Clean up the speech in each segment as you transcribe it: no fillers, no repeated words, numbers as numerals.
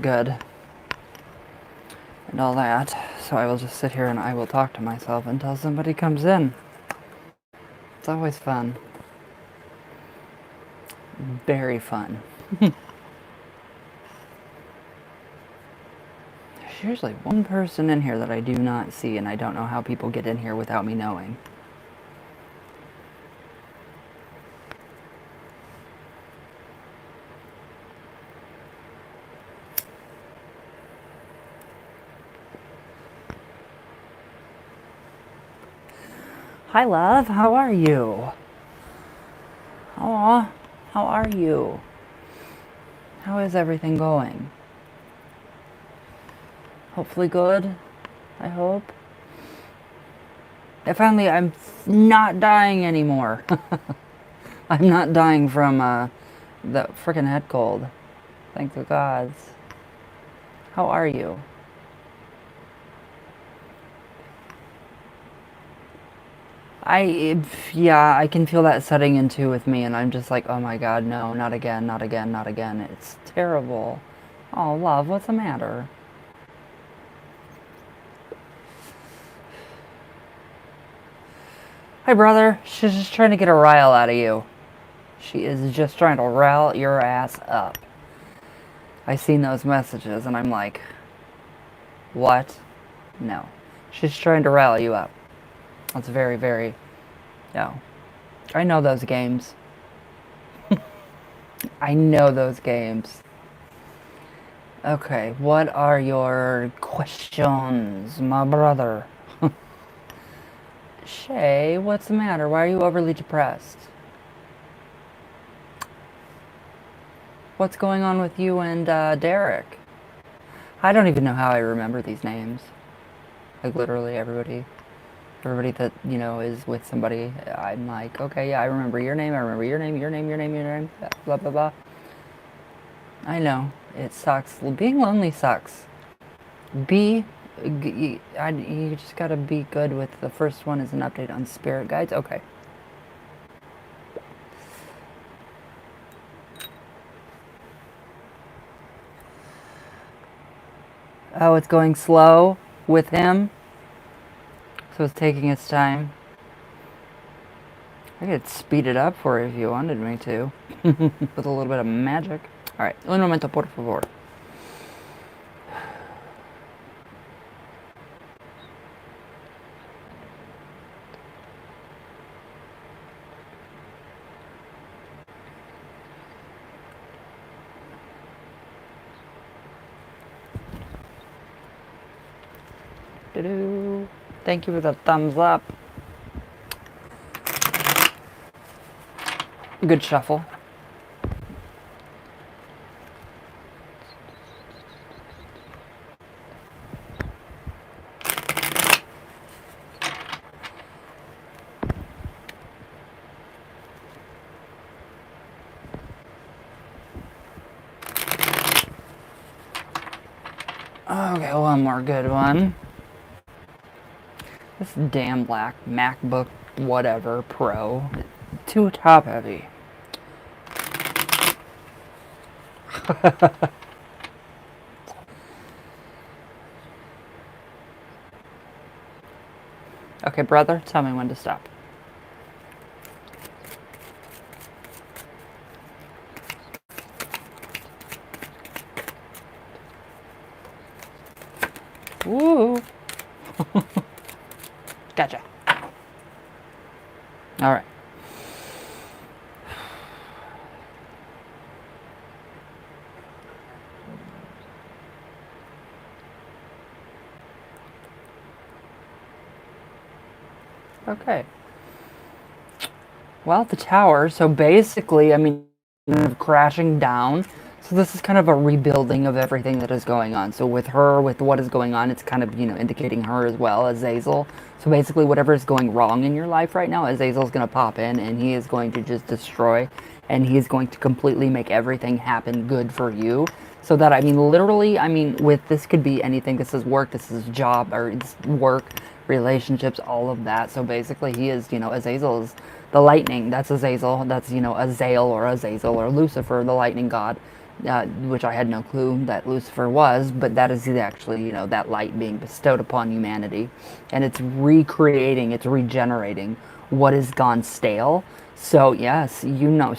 good and all that. So I will just sit here and I will talk to myself until somebody comes in. It's always fun. Very fun. There's usually one person in here that I do not see, and I don't know how people get in here without me knowing. Hi, love. How are you? Aw, how are you? How is everything going? Hopefully good, I hope. Finally, I'm not dying anymore. I'm not dying from the frickin' head cold. Thank the gods. How are you? Yeah, I can feel that setting in too with me, and I'm just like, oh my god, no, not again, not again, not again. It's terrible. Oh, love, what's the matter? Hi, brother. She's just trying to get a rile out of you. She is just trying to rile your ass up. I seen those messages, and I'm like, what? No. She's trying to rile you up. That's very, very... No. I know those games. I know those games. Okay, what are your questions, my brother? Shay, what's the matter? Why are you overly depressed? What's going on with you and Derek? I don't even know how I remember these names. Like, literally everybody that, you know, is with somebody, I'm like, okay, yeah, I remember your name, I remember your name, your name, your name, your name, blah, blah, blah. I know, it sucks. Being lonely sucks. You just gotta be good with, the first one is an update on spirit guides. Okay. Oh, it's going slow with him. So it's taking its time. I could speed it up for you if you wanted me to. With a little bit of magic. Alright, un momento, por favor. Thank you for the thumbs up. Good shuffle. Okay, one more good one. This damn black MacBook whatever Pro, too top heavy. Okay, brother, tell me when to stop. Woo! Gotcha. All right. Okay. Well, the tower, so basically, I mean, crashing down. So this is kind of a rebuilding of everything that is going on. So with her, with what is going on, it's kind of, you know, indicating her as well, Azazel. So basically, whatever is going wrong in your life right now, Azazel's going to pop in, and he is going to just destroy, and he is going to completely make everything happen good for you. So that, I mean, literally, I mean, with this could be anything. This is work, this is job, or it's work, relationships, all of that. So basically, he is, you know, Azazel is the lightning. That's Azazel. That's, you know, Azael or Azazel or Lucifer, the lightning god. which I had no clue that Lucifer was, but that is actually, that light being bestowed upon humanity. And it's recreating, it's regenerating what has gone stale. So, yes,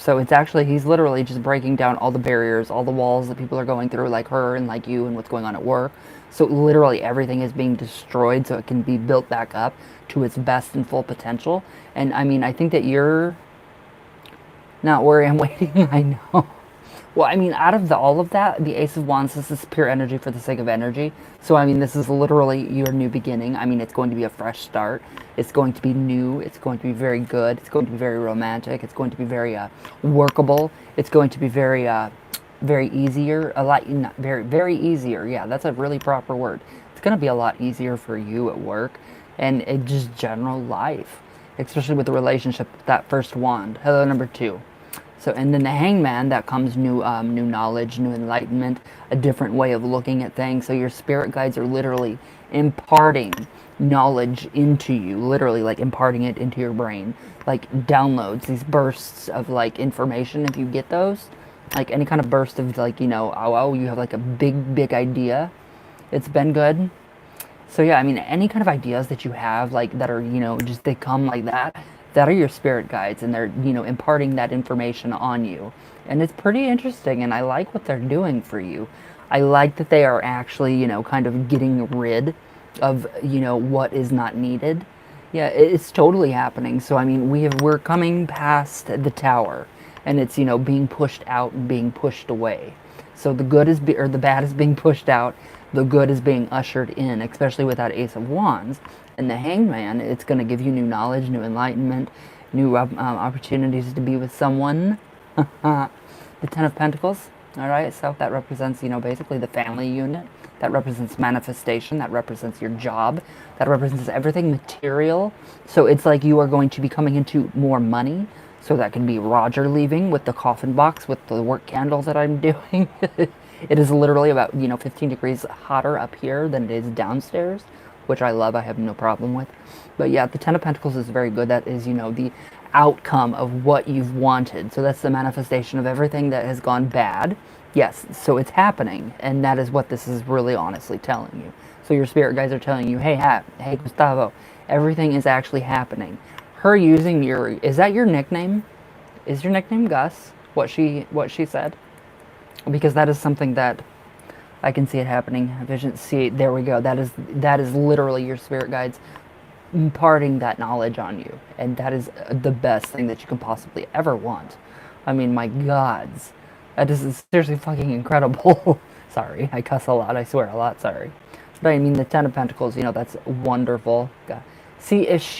so it's actually, he's literally just breaking down all the barriers, all the walls that people are going through, like her and like you, and what's going on at work. So, literally, everything is being destroyed so it can be built back up to its best and full potential. And I mean, I think that you're not worried. I'm waiting. I know. Well, I mean, out of all of that, the Ace of Wands, this is pure energy for the sake of energy. So, I mean, this is literally your new beginning. I mean, it's going to be a fresh start. It's going to be new. It's going to be very good. It's going to be very romantic. It's going to be very workable. It's going to be very easier. A lot, not very, very easier. Yeah, that's a really proper word. It's going to be a lot easier for you at work and in just general life, especially with the relationship, that first wand. Hello, number 2. So, and then the Hangman, that comes new knowledge, new enlightenment, a different way of looking at things. So your spirit guides are literally imparting knowledge into you, literally like imparting it into your brain, like downloads, these bursts of like information. If you get those, like any kind of burst of like, oh, you have like a big idea. It's been good. So yeah, I mean, any kind of ideas that you have, like that are, just they come like that are your spirit guides, and they're, imparting that information on you. And it's pretty interesting, and I like what they're doing for you. I like that they are actually, kind of getting rid of, what is not needed. Yeah, it's totally happening. So I mean, we're coming past the tower, and it's, being pushed out and being pushed away. So the good or the bad is being pushed out, the good is being ushered in, especially with that Ace of Wands. And the Hangman, it's going to give you new knowledge, new enlightenment, new opportunities to be with someone. The Ten of Pentacles, all right? So that represents, basically the family unit. That represents manifestation. That represents your job. That represents everything material. So it's like you are going to be coming into more money. So that can be Roger leaving with the coffin box, with the work candle that I'm doing. It is literally about, 15 degrees hotter up here than it is downstairs, which I love. I have no problem with. But yeah, the Ten of Pentacles is very good. That is, the outcome of what you've wanted. So that's the manifestation of everything that has gone bad. Yes, so it's happening. And that is what this is really honestly telling you. So your spirit guides are telling you, hey Gustavo, everything is actually happening. Her using is that your nickname? Is your nickname Gus? What she said? Because that is something that I can see it happening. Vision, see, there we go. That is literally your spirit guides imparting that knowledge on you. And that is the best thing that you can possibly ever want. I mean, my gods. That is seriously fucking incredible. Sorry, I cuss a lot. I swear a lot. Sorry. But I mean, the Ten of Pentacles, that's wonderful. God. See, if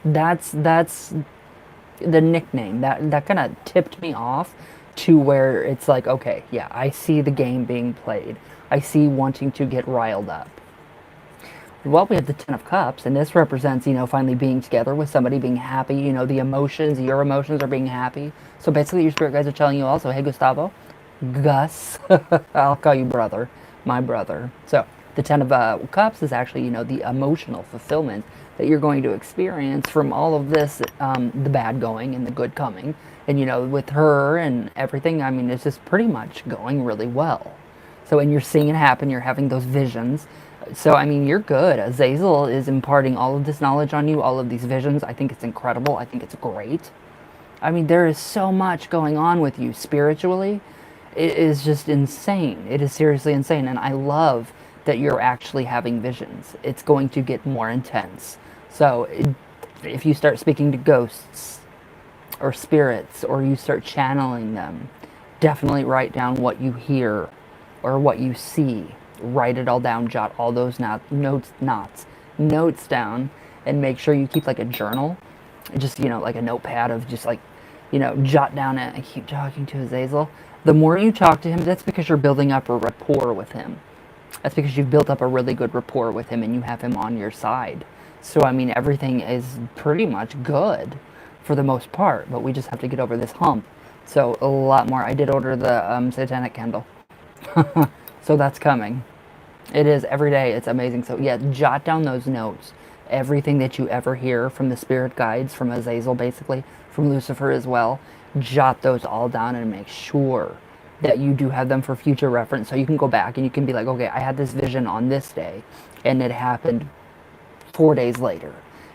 that's the nickname. That kind of tipped me off to where it's like, okay, yeah, I see the game being played. I see wanting to get riled up. Well, we have the Ten of Cups, and this represents, finally being together with somebody, being happy, the emotions, your emotions are being happy. So basically your spirit guides are telling you also, hey, Gustavo, Gus, I'll call you brother, my brother. So the Ten of Cups is actually, the emotional fulfillment that you're going to experience from all of this, the bad going and the good coming. And, with her and everything, I mean, it's just pretty much going really well. So, and you're seeing it happen, you're having those visions. So, I mean, you're good. Azazel is imparting all of this knowledge on you, all of these visions. I think it's incredible. I think it's great. I mean, there is so much going on with you spiritually. It is just insane. It is seriously insane. And I love that you're actually having visions. It's going to get more intense. So, if you start speaking to ghosts or spirits, or you start channeling them, definitely write down what you hear or what you see. Write it all down, jot all those notes down, and make sure you keep like a journal, just, like a notepad of just like, jot down it. I keep talking to Azazel. The more you talk to him, that's because you're building up a rapport with him. That's because you've built up a really good rapport with him and you have him on your side. So, I mean, everything is pretty much good for the most part, but we just have to get over this hump. So, a lot more. I did order the satanic candle. So that's coming. It is every day. It's amazing. So yeah, jot down those notes. Everything that you ever hear from the spirit guides, from Azazel basically, from Lucifer as well. Jot those all down and make sure that you do have them for future reference. So you can go back and you can be like, okay, I had this vision on this day and it happened 4 days later.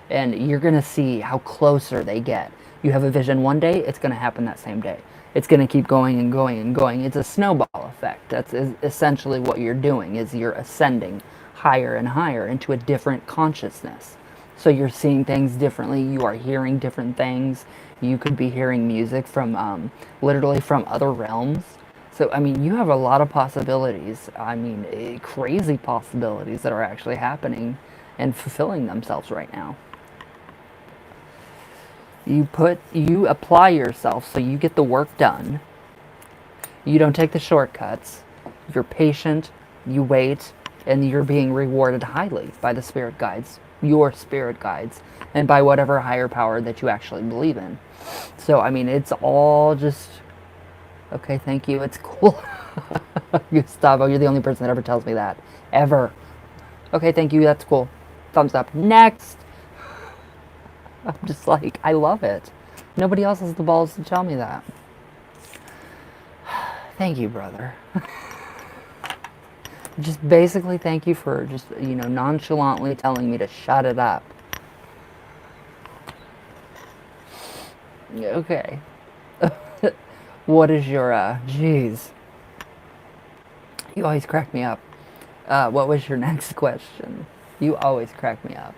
And you're going to see how closer they get. You have a vision one day, it's going to happen that same day. It's going to keep going and going and going. It's a snowball effect. That's essentially what you're doing, is you're ascending higher and higher into a different consciousness. So you're seeing things differently. You are hearing different things. You could be hearing music from literally from other realms. So, I mean, you have a lot of possibilities. I mean, crazy possibilities that are actually happening and fulfilling themselves right now. You apply yourself so you get the work done. You don't take the shortcuts. You're patient, you wait, and you're being rewarded highly by the spirit guides, your spirit guides, and by whatever higher power that you actually believe in. So, I mean, it's all just, okay, thank you, it's cool. Gustavo, you're the only person that ever tells me that. Ever. Okay, thank you, that's cool. Thumbs up. Next! I'm just like, I love it. Nobody else has the balls to tell me that. Thank you, brother. Just basically thank you for just, nonchalantly telling me to shut it up. Okay. What is your, jeez. You always crack me up. What was your next question? You always crack me up.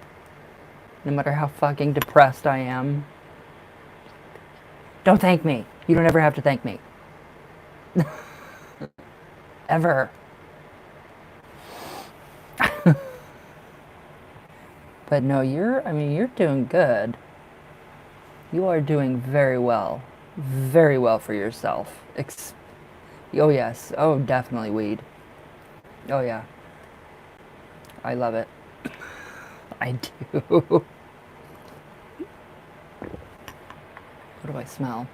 No matter how fucking depressed I am. Don't thank me. You don't ever have to thank me. Ever. But no, you're doing good. You are doing very well. Very well for yourself. Oh yes. Oh, definitely weed. Oh yeah. I love it. I do. What do I smell?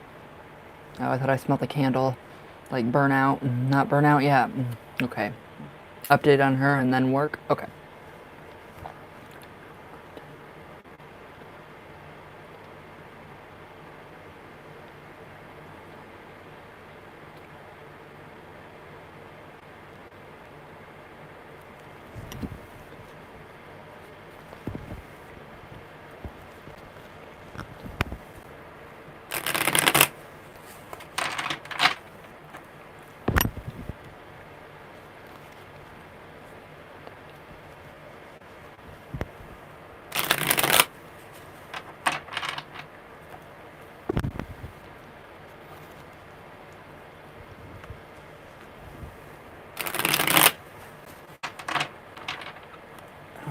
Oh, I thought I smelled the candle. Like burnout. Not burnout yet. Okay. Update on her and then work. Okay.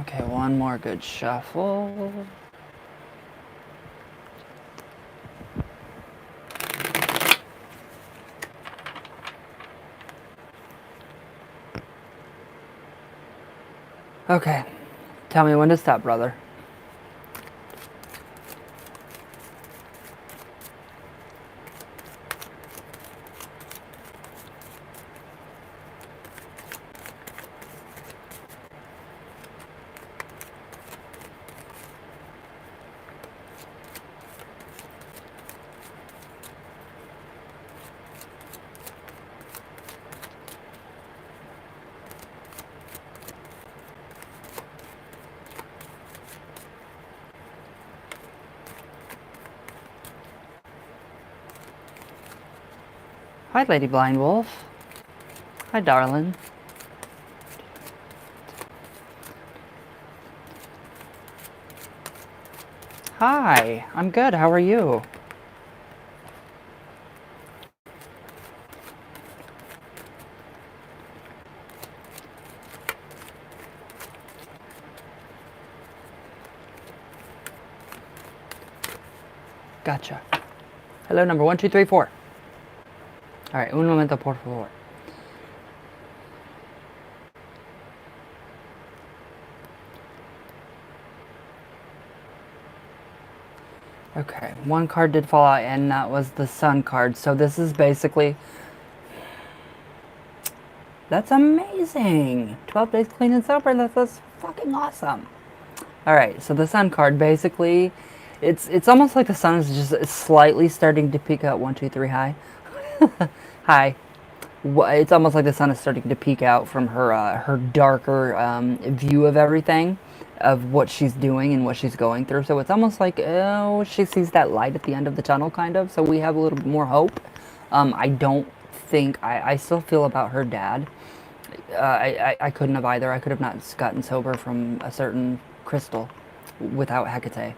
Okay, one more good shuffle. Okay, tell me when to stop, brother. Hi, Lady Blind Wolf. Hi, darling. Hi, I'm good. How are you? Gotcha. Hello, number 1, 2, 3, 4. All right, un momento, por favor. Okay, one card did fall out, and that was the Sun card. So this is basically... That's amazing! 12 days clean and sober, that's fucking awesome. Alright, so the Sun card, basically, it's almost like the sun is just slightly starting to peek out. 1, 2, 3, hi. Hi. It's almost like the sun is starting to peek out from her darker view of everything, of what she's doing and what she's going through. So it's almost like, oh, she sees that light at the end of the tunnel, kind of. So we have a little bit more hope. I don't think I still feel about her dad. I couldn't have either. I could have not gotten sober from a certain crystal without Hecate.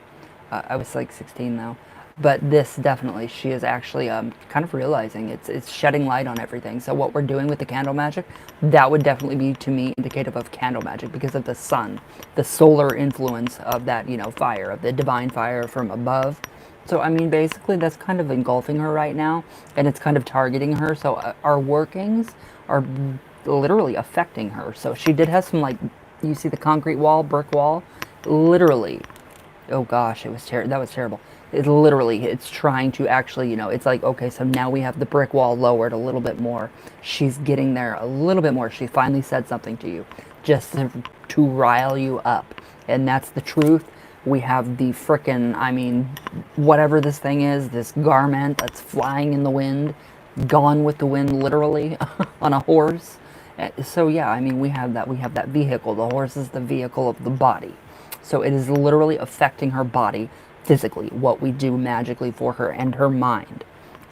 I was like 16 now. But this definitely, she is actually kind of realizing it's shedding light on everything. So what we're doing with the candle magic, that would definitely be to me indicative of candle magic because of the sun, the solar influence of that, fire, of the divine fire from above. So I mean, basically, that's kind of engulfing her right now, and it's kind of targeting her. So our workings are literally affecting her. So she did have some, like, you see the concrete wall, brick wall, literally. Oh gosh, it was that was terrible. It's trying to actually, it's like, okay, so now we have the brick wall lowered a little bit more. She's getting there a little bit more. She finally said something to you, just to rile you up. And that's the truth. We have the frickin', I mean, whatever this thing is, this garment that's flying in the wind, gone with the wind, literally, on a horse. So yeah, I mean, we have that vehicle. The horse is the vehicle of the body. So it is literally affecting her body physically, what we do magically for her and her mind.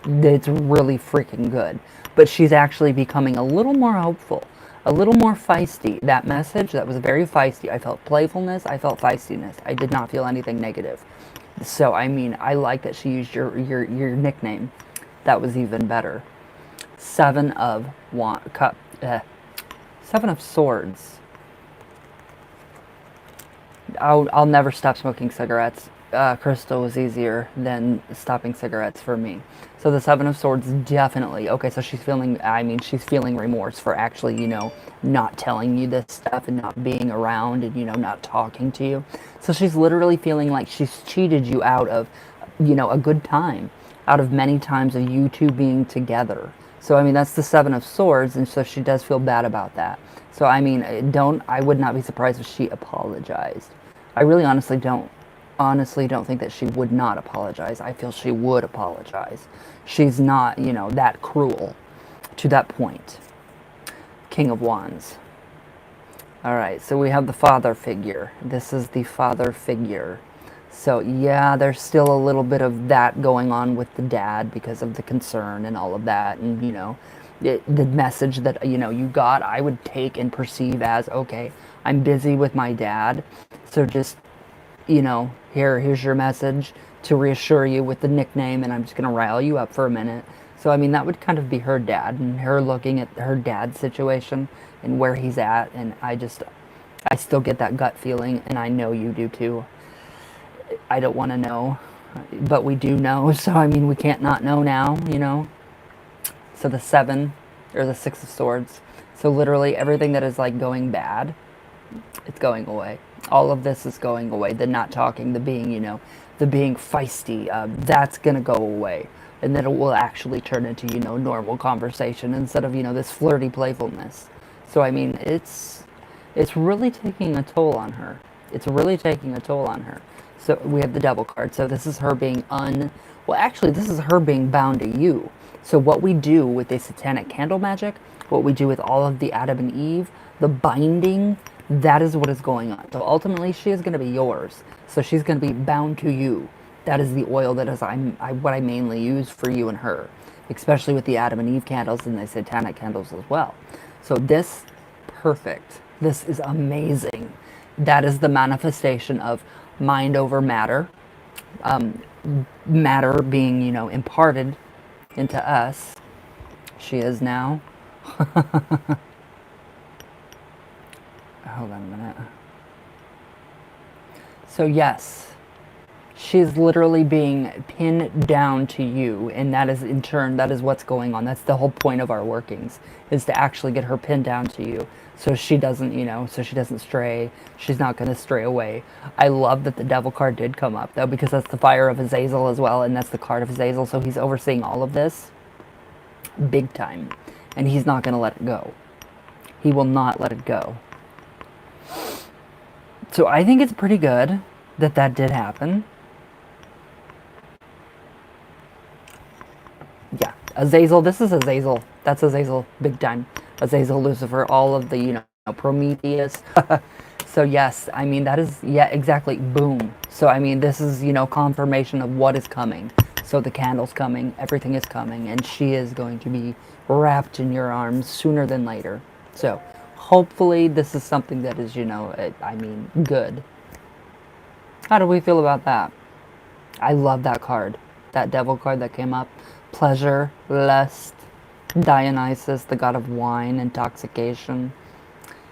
It's really freaking good. But she's actually becoming a little more hopeful, a little more feisty. That message, that was very feisty. I felt playfulness, I felt feistiness. I did not feel anything negative. So, I mean, I like that she used your nickname. That was even better. Seven of Seven of Swords. I'll never stop smoking cigarettes. Crystal was easier than stopping cigarettes for me. So the Seven of Swords, definitely. Okay, so she's feeling remorse for actually, not telling you this stuff and not being around and, not talking to you. So she's literally feeling like she's cheated you out of, a good time, out of many times of you two being together. So, I mean, that's the Seven of Swords, and so she does feel bad about that. So, I mean, I would not be surprised if she apologized. I really honestly don't think that she would not apologize. I feel she would apologize. She's not, that cruel to that point. King of Wands. All right, so we have the father figure. This is the father figure. So yeah, there's still a little bit of that going on with the dad because of the concern and all of that. And, the message that, you got, I would take and perceive as, okay, I'm busy with my dad. So just, here's your message to reassure you with the nickname, and I'm just going to rile you up for a minute. So, I mean, that would kind of be her dad and her looking at her dad's situation and where he's at. And I still get that gut feeling, and I know you do too. I don't want to know, but we do know. So, I mean, we can't not know now, So the the Six of Swords. So literally everything that is like going bad, it's going away. All of this is going away. The not talking, the being, the being feisty, that's going to go away. And then it will actually turn into, normal conversation instead of, this flirty playfulness. So, I mean, it's really taking a toll on her. It's really taking a toll on her. So we have the Devil card. So this is her being this is her being bound to you. So what we do with the satanic candle magic, what we do with all of the Adam and Eve, the binding, that is what is going on. So ultimately, she is going to be yours. So she's going to be bound to you. That is the oil that is what I mainly use for you and her, especially with the Adam and Eve candles and the satanic candles as well. So this, perfect. This is amazing. That is the manifestation of mind over matter. Matter being, imparted into us. She is now. Hold on a minute. So yes, she's literally being pinned down to you, and that is in turn, that is what's going on. That's the whole point of our workings, is to actually get her pinned down to you. So she doesn't, so she doesn't stray. She's not going to stray away. I love that the Devil card did come up, though, because that's the fire of Azazel as well, and that's the card of Azazel. So he's overseeing all of this big time, and he's not going to let it go. He will not let it go. So I think it's pretty good that did happen. Yeah, Azazel, this is Azazel. That's Azazel, big time. Azazel, Lucifer, all of the, Prometheus. So yes, I mean, that is, yeah, exactly, boom. So I mean, this is, confirmation of what is coming. So the candle's coming, everything is coming, and she is going to be wrapped in your arms sooner than later. So hopefully this is something that is, I mean, good. How do we feel about that? I love that card. That devil card that came up. Pleasure, lust, Dionysus, the god of wine, intoxication.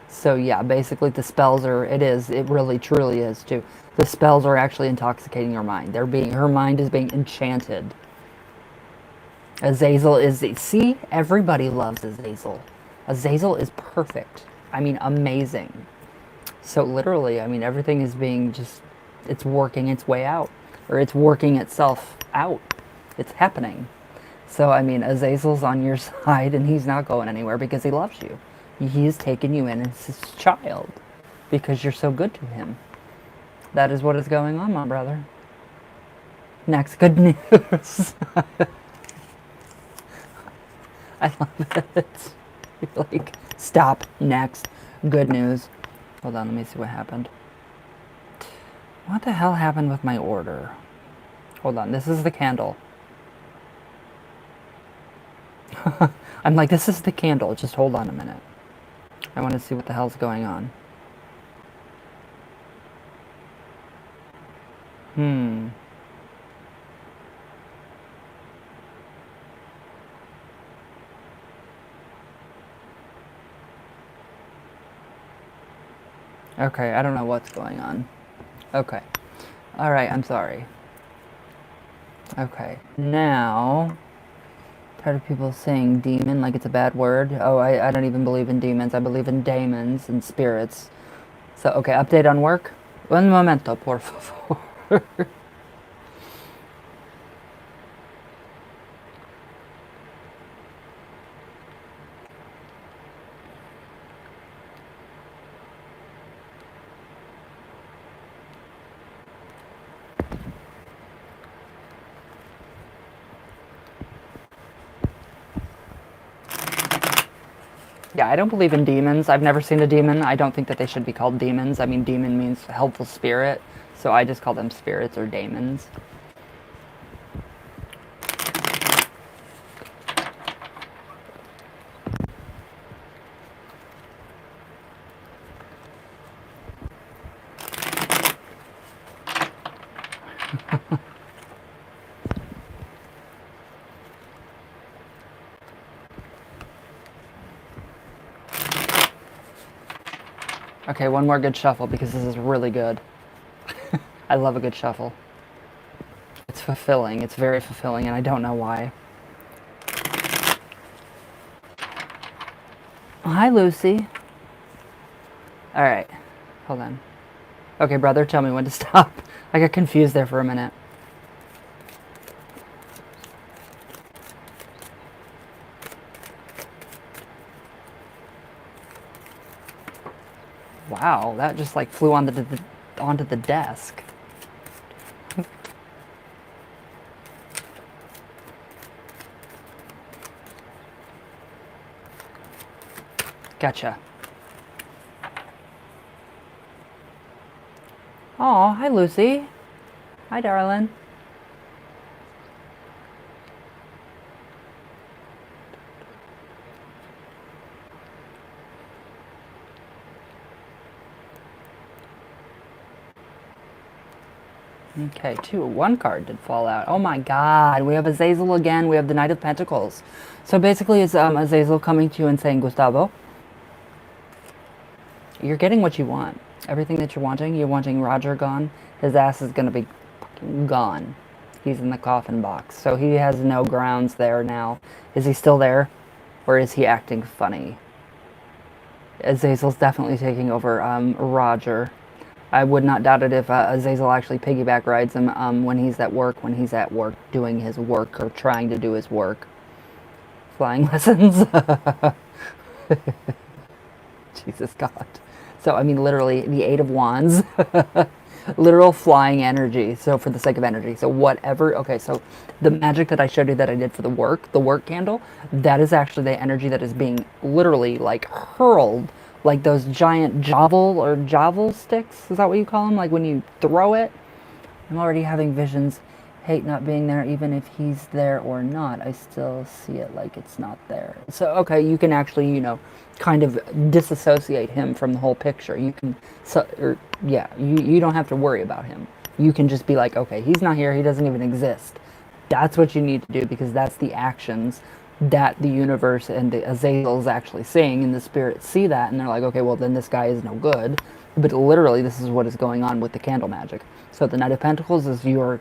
So yeah, basically the spells are, it really truly is too. The spells are actually intoxicating her mind. Her mind is being enchanted. Azazel is, see, everybody loves Azazel. Azazel is perfect. I mean, amazing. So literally, I mean, everything is being just, it's working its way out. Or it's working itself out. It's happening. So, I mean, Azazel's on your side and he's not going anywhere because he loves you. He's taken you in as his child because you're so good to him. That is what is going on, my brother. Next, good news. I love it. You're like, stop, next, good news. Hold on, let me see what happened. What the hell happened with my order? Hold on, this is the candle. I'm like, this is the candle. Just hold on a minute. I want to see what the hell's going on. Okay, I don't know what's going on. Okay. Alright, I'm sorry. Okay, now... Tired of people saying demon like it's a bad word. Oh, I don't even believe in demons. I believe in daemons and spirits. So, okay, update on work. Un momento, por favor. Yeah, I don't believe in demons. I've never seen a demon. I don't think that they should be called demons. I mean, demon means helpful spirit, so I just call them spirits or daemons. Okay, one more good shuffle because this is really good. I love a good shuffle. It's fulfilling. It's very fulfilling, and I don't know why. Hi, Lucy. Alright. Hold on. Okay, brother, tell me when to stop. I got confused there for a minute. Wow, that just like flew onto the desk. Gotcha. Aw, hi Lucy. Hi, darling. Okay, one card did fall out. Oh my god, we have Azazel again. We have the Knight of Pentacles. So basically it's Azazel coming to you and saying, Gustavo, you're getting what you want. Everything that you're wanting Roger gone. His ass is going to be gone. He's in the coffin box. So he has no grounds there now. Is he still there? Or is he acting funny? Azazel's definitely taking over Roger. I would not doubt it if Azazel actually piggyback rides him when he's at work, doing his work or trying to do his work. Flying lessons. Jesus God. So, I mean, literally, the Eight of Wands. literal flying energy. So for the sake of energy. So whatever, okay, so the magic that I showed you that I did for the work candle, that is actually the energy that is being literally like hurled, like those giant javel sticks. Is that what you call them? Like when you throw it? I'm already having visions. Hate not being there, even if he's there or not. I still see it like it's not there. So, okay, you can actually, kind of disassociate him from the whole picture. You can, yeah, you don't have to worry about him. You can just be like, okay, he's not here. He doesn't even exist. That's what you need to do because that's the actions that the universe and the Azazel is actually seeing, and the spirits see that, and they're like, okay, well, then this guy is no good. But literally, this is what is going on with the candle magic. So the Knight of Pentacles is your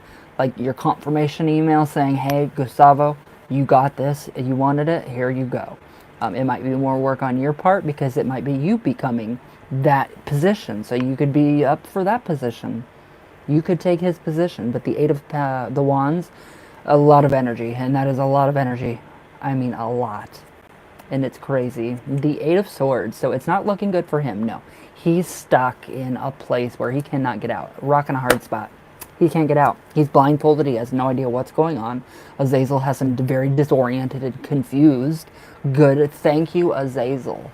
confirmation email saying, hey, Gustavo, you got this, you wanted it, here you go. It might be more work on your part because it might be you becoming that position. So you could be up for that position. You could take his position. But the Eight of the Wands, a lot of energy, and that is a lot of energy. I mean, a lot. And it's crazy. The Eight of Swords, so it's not looking good for him, no. He's stuck in a place where he cannot get out. Rock in a hard spot. He can't get out. He's blindfolded. He has no idea what's going on. Azazel has him very disoriented and confused. Good. Thank you, Azazel.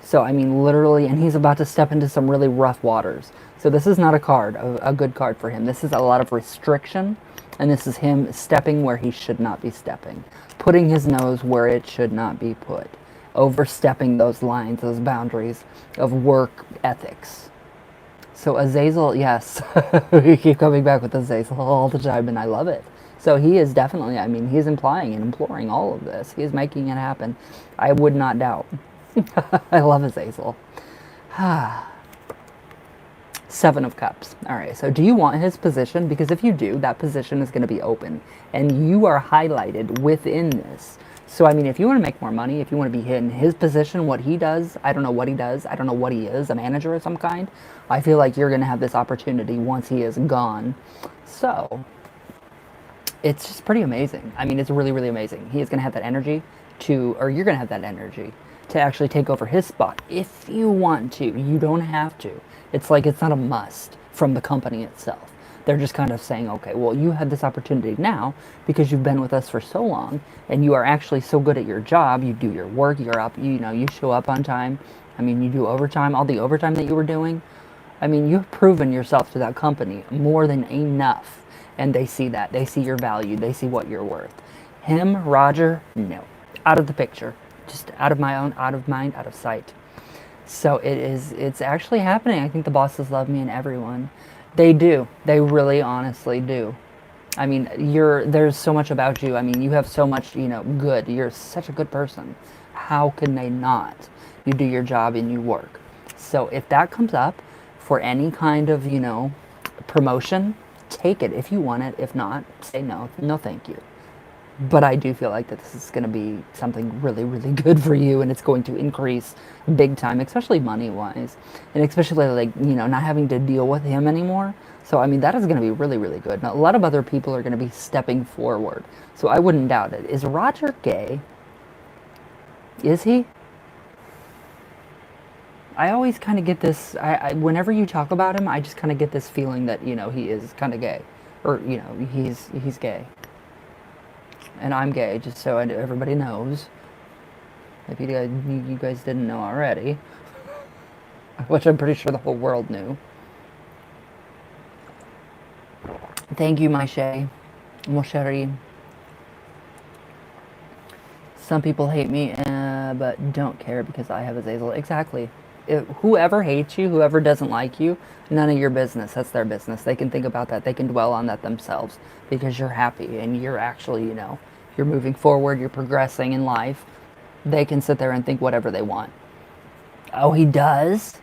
So, I mean, literally, and he's about to step into some really rough waters. So this is not a good card for him. This is a lot of restriction, and this is him stepping where he should not be stepping. Putting his nose where it should not be put. Overstepping those lines, those boundaries of work ethics. So Azazel, yes, we keep coming back with Azazel all the time, and I love it. So he is definitely, I mean, he's implying and imploring all of this. He is making it happen. I would not doubt. I love Azazel. Seven of Cups. All right, so do you want his position? Because if you do, that position is going to be open, and you are highlighted within this. So, I mean, if you want to make more money, if you want to be in his position, what he does, I don't know what he does, I don't know what he is, a manager of some kind, I feel like you're going to have this opportunity once he is gone. So, it's just pretty amazing. I mean, it's really, really amazing. He is going to have that energy or you're going to have that energy to actually take over his spot. If you want to, you don't have to. It's like, it's not a must from the company itself. They're just kind of saying, okay, well, you have this opportunity now because you've been with us for so long and you are actually so good at your job. You do your work, you're up, you show up on time. I mean, you do overtime, all the overtime that you were doing. I mean, you've proven yourself to that company more than enough. And they see that. They see your value. They see what you're worth. Him, Roger, no. Out of the picture. Just out of mind, out of sight. So it's actually happening. I think the bosses love me and everyone. They do. They really honestly do. I mean, there's so much about you. I mean, you have so much, good. You're such a good person. How can they not? You do your job and you work. So if that comes up for any kind of, promotion, take it if you want it. If not, say no. No, thank you. But I do feel like that this is going to be something really, really good for you, and it's going to increase big time, especially money-wise, and especially not having to deal with him anymore. So, I mean, that is going to be really, really good. Now, a lot of other people are going to be stepping forward, so I wouldn't doubt it. Is Roger gay? Is he? I always kind of get this, whenever you talk about him, I just kind of get this feeling that, he is kind of gay, or, he's gay. And I'm gay, just so everybody knows. If you guys didn't know already. Which I'm pretty sure the whole world knew. Thank you, my chérie. Some people hate me, but don't care because I have Azazel. Exactly. Whoever hates you, whoever doesn't like you, none of your business. That's their business. They can think about that. They can dwell on that themselves because you're happy and you're actually, you're moving forward, you're progressing in life. They can sit there and think whatever they want. Oh, he does?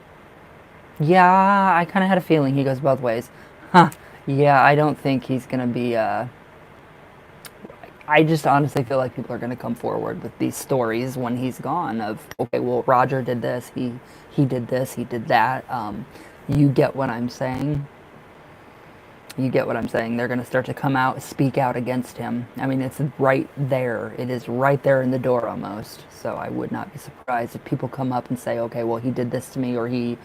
Yeah, I kind of had a feeling he goes both ways. Huh. Yeah, I don't think he's going to be, I just honestly feel like people are going to come forward with these stories when he's gone of, okay, well, Roger did this, he did this, he did that. You get what I'm saying? You get what I'm saying? They're going to start to come out, speak out against him. I mean, it's right there. It is right there in the door almost. So I would not be surprised if people come up and say, okay, well, he did this to me, or he,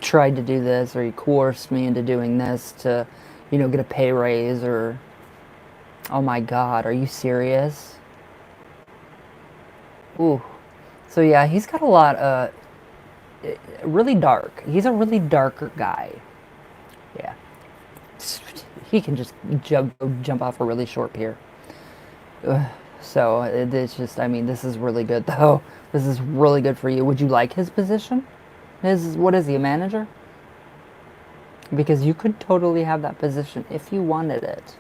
tried to do this, or he coerced me into doing this to, get a pay raise, or, oh my God, are you serious? Ooh. So yeah, he's got a lot, really dark. He's a really darker guy. Yeah. He can just jump off a really short pier. So it's just, I mean, this is really good though. This is really good for you. Would you like his position? What is he, a manager? Because you could totally have that position if you wanted it.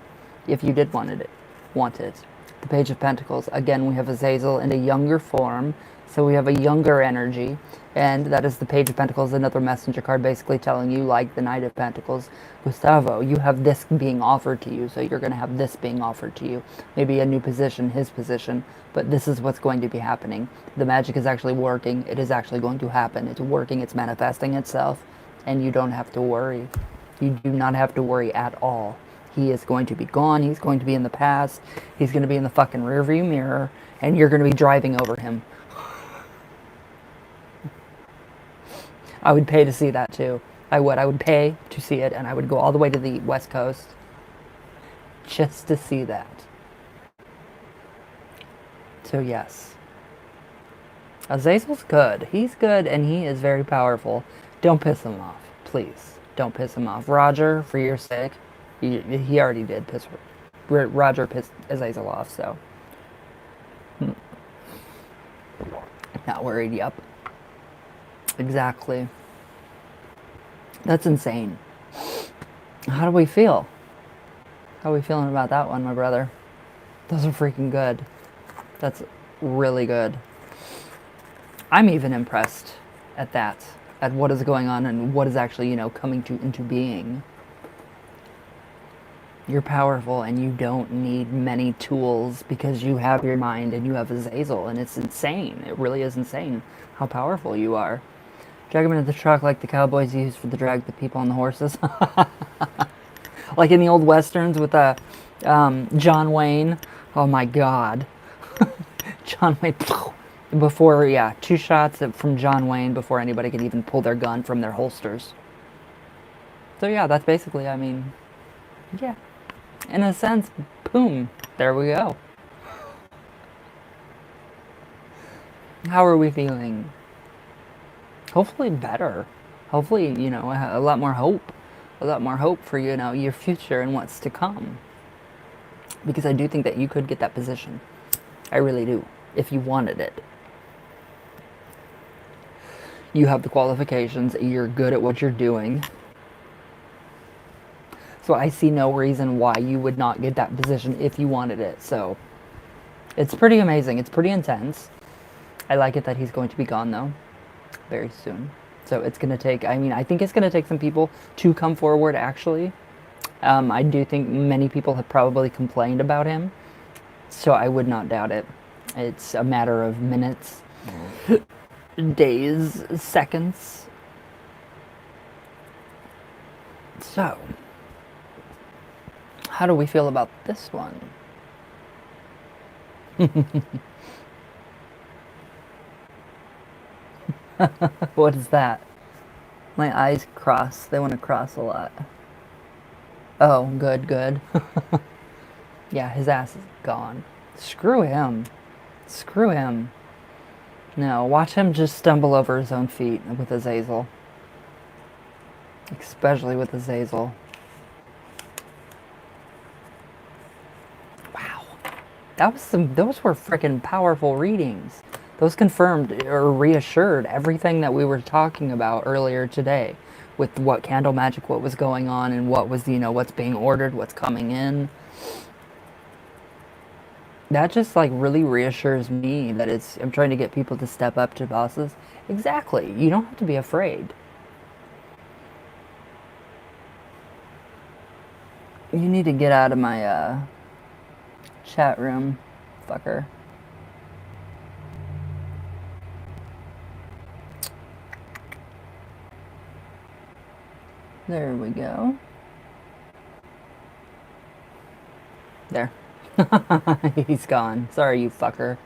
If you did want it. The Page of Pentacles. Again, we have Azazel in a younger form. So we have a younger energy. And that is the Page of Pentacles, another messenger card basically telling you, like the Knight of Pentacles, Gustavo, you have this being offered to you. So you're going to have this being offered to you. Maybe a new position, his position. But this is what's going to be happening. The magic is actually working. It is actually going to happen. It's working. It's manifesting itself. And you don't have to worry. You do not have to worry at all. He is going to be gone. He's going to be in the past. He's going to be in the fucking rearview mirror. And you're going to be driving over him. I would pay to see that too. I would. I would pay to see it. And I would go all the way to the West Coast just to see that. So yes. Azazel's good. He's good and he is very powerful. Don't piss him off. Please. Don't piss him off. Roger, for your sake. He already did piss. Roger pissed Azazel off, so. Not worried, yep. Exactly. That's insane. How do we feel? How are we feeling about that one, my brother? Those are freaking good. That's really good. I'm even impressed at that. At what is going on and what is actually, coming into being. You're powerful and you don't need many tools because you have your mind and you have Azazel, and it's insane. It really is insane how powerful you are. Drag him into the truck like the cowboys used for the drag the people on the horses. Like in the old westerns with John Wayne. Oh my God. John Wayne. Before, yeah, 2 shots from John Wayne before anybody could even pull their gun from their holsters. So yeah, that's basically, I mean, yeah. In a sense, boom, there we go. How are we feeling? Hopefully better. Hopefully, a lot more hope. A lot more hope for, your future and what's to come. Because I do think that you could get that position. I really do. If you wanted it. You have the qualifications. You're good at what you're doing. So I see no reason why you would not get that position if you wanted it. So it's pretty amazing. It's pretty intense. I like it that he's going to be gone, though, very soon. So it's going to take, I think it's going to take some people to come forward, actually. I do think many people have probably complained about him. So I would not doubt it. It's a matter of minutes, days, seconds. So, how do we feel about this one? What is that? My eyes cross. They want to cross a lot. Oh, good, good. Yeah, his ass is gone. Screw him. Screw him. No, watch him just stumble over his own feet with Azazel. Especially with Azazel. Wow. Those were freaking powerful readings. Those confirmed or reassured everything that we were talking about earlier today. With what candle magic, what was going on, and what was, what's being ordered, what's coming in. That just really reassures me that I'm trying to get people to step up to bosses. Exactly. You don't have to be afraid. You need to get out of my chat room, fucker. There we go. There. He's gone. Sorry, you fucker.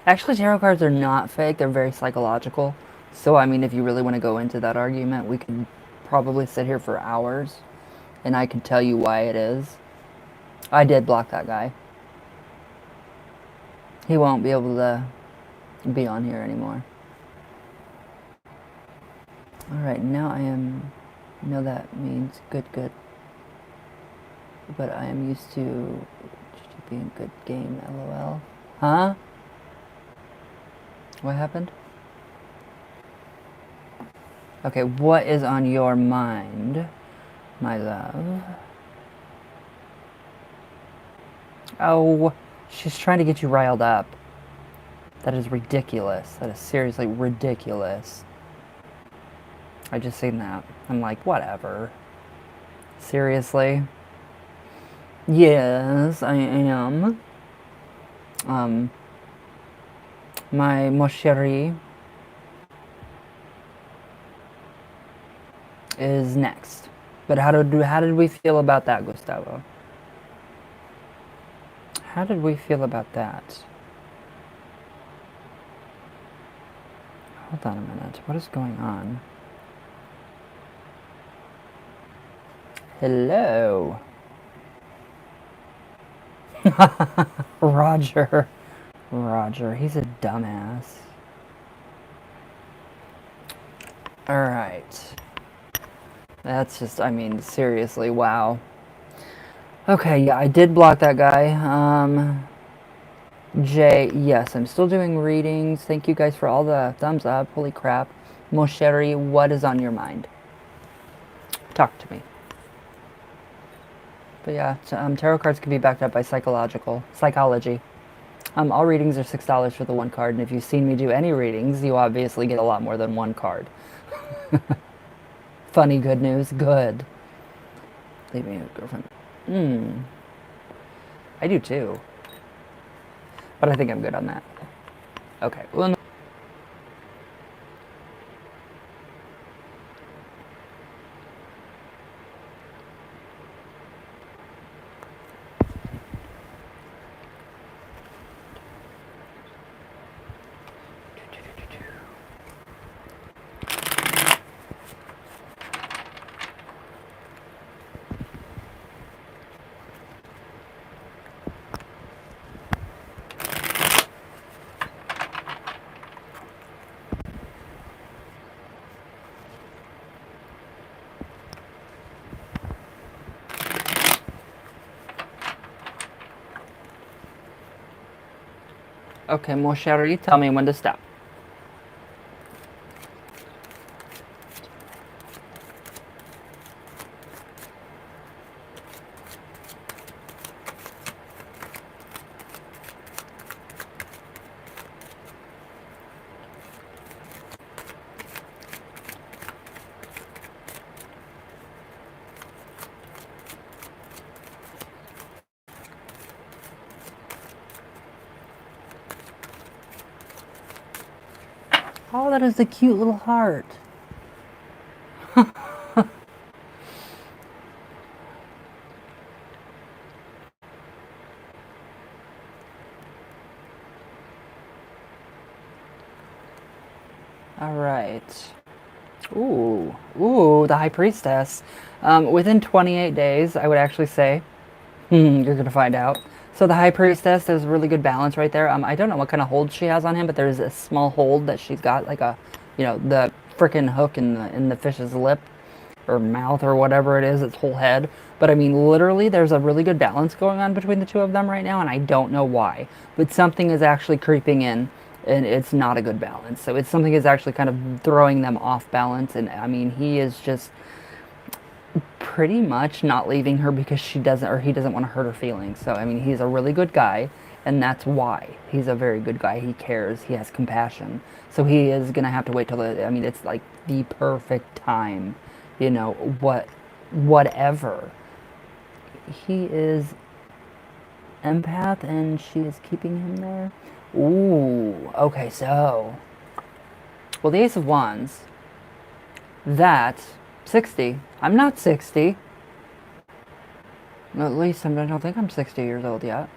Actually, tarot cards are not fake. They're very psychological. So, I mean, if you really want to go into that argument, we could probably sit here for hours, and I could tell you why it is. I did block that guy. He won't be able to be on here anymore. Alright, now I am... No, that means good. But I am used to being good game, lol. Huh? What happened? Okay, what is on your mind, my love? Oh, she's trying to get you riled up. That is ridiculous. That is seriously ridiculous. I just seen that. I'm like, whatever. Seriously? Yes, I am. My mon chéri is next. But how did we feel about that, Gustavo? How did we feel about that? Hold on a minute. What is going on? Hello. Roger. Roger, he's a dumbass. Alright. That's just, I mean, seriously, wow. Okay, yeah, I did block that guy. Jay, yes, I'm still doing readings. Thank you guys for all the thumbs up. Holy crap. Mon chéri, what is on your mind? Talk to me. But yeah, tarot cards can be backed up by psychology. All readings are $6 for the one card, and if you've seen me do any readings, you obviously get a lot more than one card. Funny good news? Good. Leave me a girlfriend. I do too. But I think I'm good on that. Okay. Well, okay, mon chéri, tell me when to stop. Oh, that is a cute little heart. All right. Ooh, the High Priestess. Within 28 days, I would actually say, you're gonna find out. So the High Priestess, there's a really good balance right there. I don't know what kind of hold she has on him, but there's a small hold that she's got, like a, the freaking hook in the fish's lip or mouth or whatever it is, its whole head. But I mean, literally, there's a really good balance going on between the two of them right now, and I don't know why. But something is actually creeping in, and it's not a good balance. So it's something is actually kind of throwing them off balance, and I mean, he is just pretty much not leaving her because he doesn't want to hurt her feelings. So I mean, he's a really good guy, and that's why he's a very good guy. He cares, he has compassion. So he is gonna have to wait till I mean, it's like the perfect time, whatever. He is empath, and she is keeping him there. Ooh, okay, so well, the Ace of Wands that 60. I'm not 60. At least I don't think I'm 60 years old yet.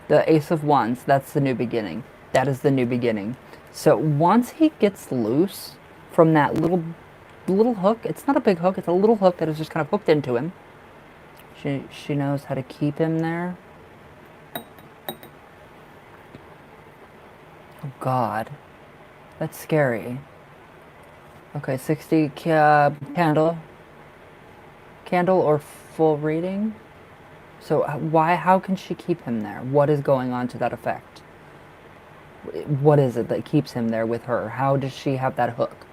The Ace of Wands, that's the new beginning. That is the new beginning. So once he gets loose from that little hook, it's not a big hook, it's a little hook that is just kind of hooked into him. She knows how to keep him there. Oh God, that's scary. Okay, 60 candle or full reading. So how can she keep him there? What is going on to that effect? What is it that keeps him there with her? How does she have that hook?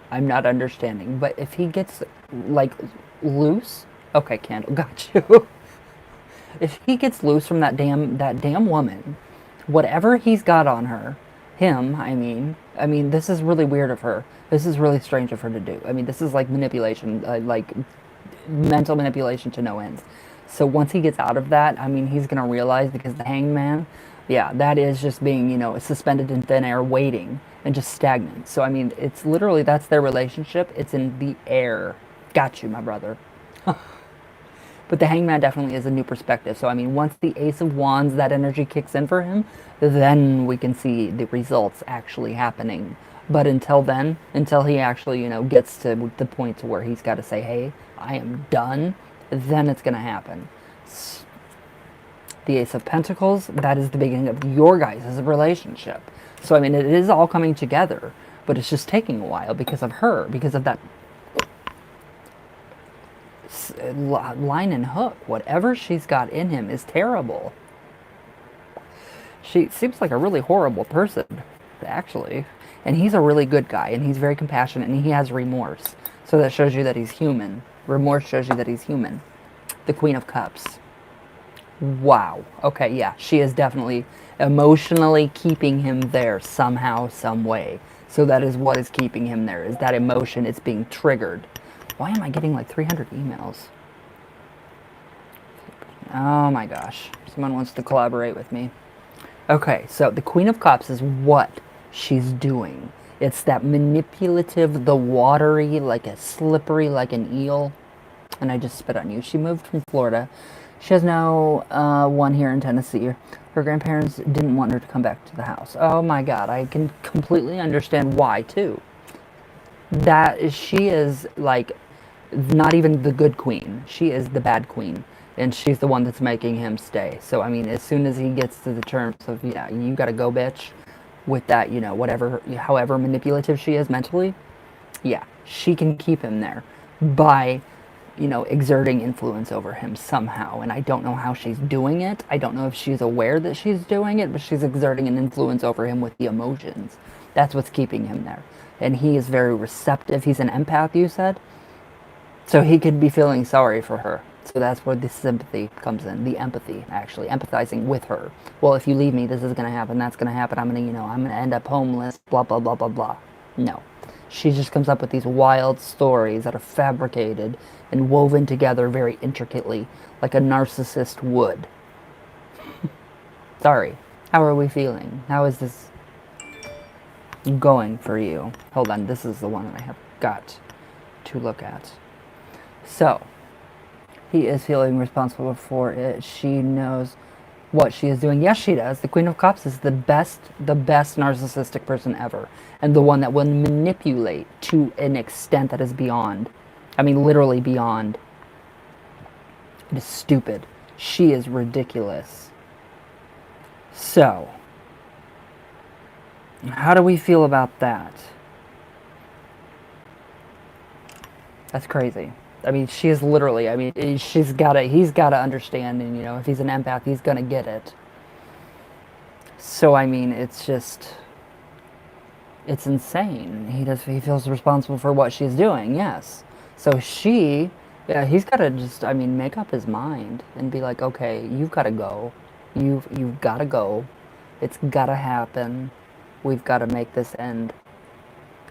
I'm not understanding. But if he gets like loose, okay, candle, got you. If he gets loose from that damn woman, whatever he's got on her, him, I mean, this is really weird of her. This is really strange of her to do. I mean, this is like manipulation, like mental manipulation to no end. So once he gets out of that, I mean, he's going to realize because the hangman, yeah, that is just being, you know, suspended in thin air, waiting and just stagnant. So, I mean, it's literally, that's their relationship. It's in the air. Got you, my brother. But the hangman definitely is a new perspective. So, I mean, once the Ace of Wands, that energy kicks in for him, then we can see the results actually happening. But until then, until he actually, you know, gets to the point to where he's got to say, hey, I am done, then it's going to happen. The Ace of Pentacles, that is the beginning of your guys' relationship. So, I mean, it is all coming together, but it's just taking a while because of her, because of that line and hook. Whatever she's got in him is terrible. She seems like a really horrible person, actually. And he's a really good guy, and he's very compassionate, and he has remorse. So that shows you that he's human. Remorse shows you that he's human. The Queen of Cups. Wow. Okay, yeah. She is definitely emotionally keeping him there somehow, some way. So that is what is keeping him there, is that emotion. It's being triggered. Why am I getting like 300 emails? Oh my gosh. Someone wants to collaborate with me. Okay, so the Queen of Cups is what she's doing. It's that manipulative, the watery, like a slippery, like an eel. And I just spit on you. She moved from Florida. She has now one here in Tennessee. Her grandparents didn't want her to come back to the house. Oh my God, I can completely understand why too. She is like not even the good queen. She is the bad queen. And she's the one that's making him stay. So, I mean, as soon as he gets to the terms of, yeah, you gotta go, bitch, with that, you know, whatever, however manipulative she is mentally, yeah, she can keep him there by, you know, exerting influence over him somehow. And I don't know how she's doing it. I don't know if she's aware that she's doing it, but she's exerting an influence over him with the emotions. That's what's keeping him there. And he is very receptive. He's an empath, you said? So he could be feeling sorry for her. So that's where the sympathy comes in, the empathy, actually, empathizing with her. Well, if you leave me, this is going to happen, that's going to happen, I'm going to end up homeless, blah, blah, blah, blah, blah. No. She just comes up with these wild stories that are fabricated and woven together very intricately, like a narcissist would. Sorry. How are we feeling? How is this going for you? Hold on, this is the one that I have got to look at. So, he is feeling responsible for it. She knows what she is doing. Yes, she does. The Queen of Cups is the best narcissistic person ever. And the one that will manipulate to an extent that is beyond. I mean, literally beyond. It is stupid. She is ridiculous. So, how do we feel about that? That's crazy. I mean, she is literally, I mean, he's got to understand, and, you know, if he's an empath, he's going to get it. So, I mean, it's just, it's insane. He feels responsible for what she's doing, yes. So he's got to just, I mean, make up his mind and be like, okay, you've got to go. You've got to go. It's got to happen. We've got to make this end.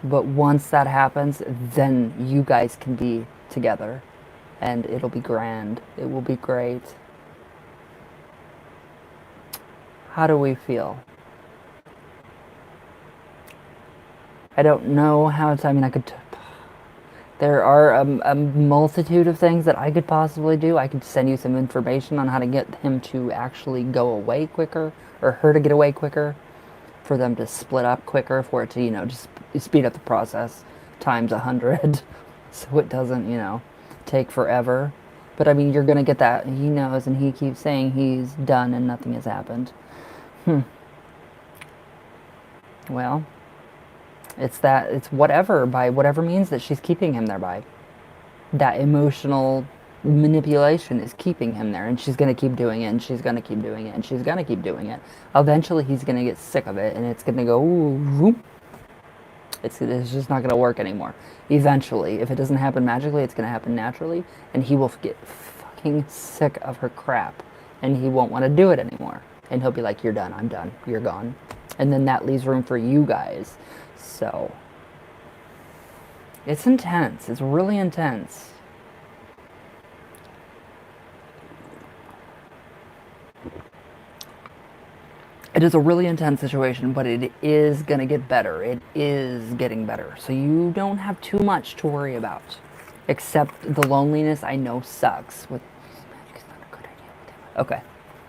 But once that happens, then you guys can be together, and it'll be grand. It will be great. How do we feel? I don't know how to, I mean, There are a multitude of things that I could possibly do. I could send you some information on how to get him to actually go away quicker, or her to get away quicker, for them to split up quicker, for it to, just speed up the process times 100, so it doesn't, take forever. But I mean, you're gonna get that. He knows, and he keeps saying he's done and nothing has happened. Well, it's whatever, by whatever means that she's keeping him there by. That emotional manipulation is keeping him there, and she's going to keep doing it, and she's going to keep doing it, and she's going to keep doing it. Eventually he's going to get sick of it, and it's going to go, ooh, it's just not going to work anymore. Eventually, if it doesn't happen magically, it's going to happen naturally, and he will get fucking sick of her crap, and he won't want to do it anymore. And he'll be like, you're done, I'm done, you're gone. And then that leaves room for you guys. So it's intense. It's really intense. It is a really intense situation, but it is going to get better. It is getting better. So you don't have too much to worry about. Except the loneliness I know sucks. Okay.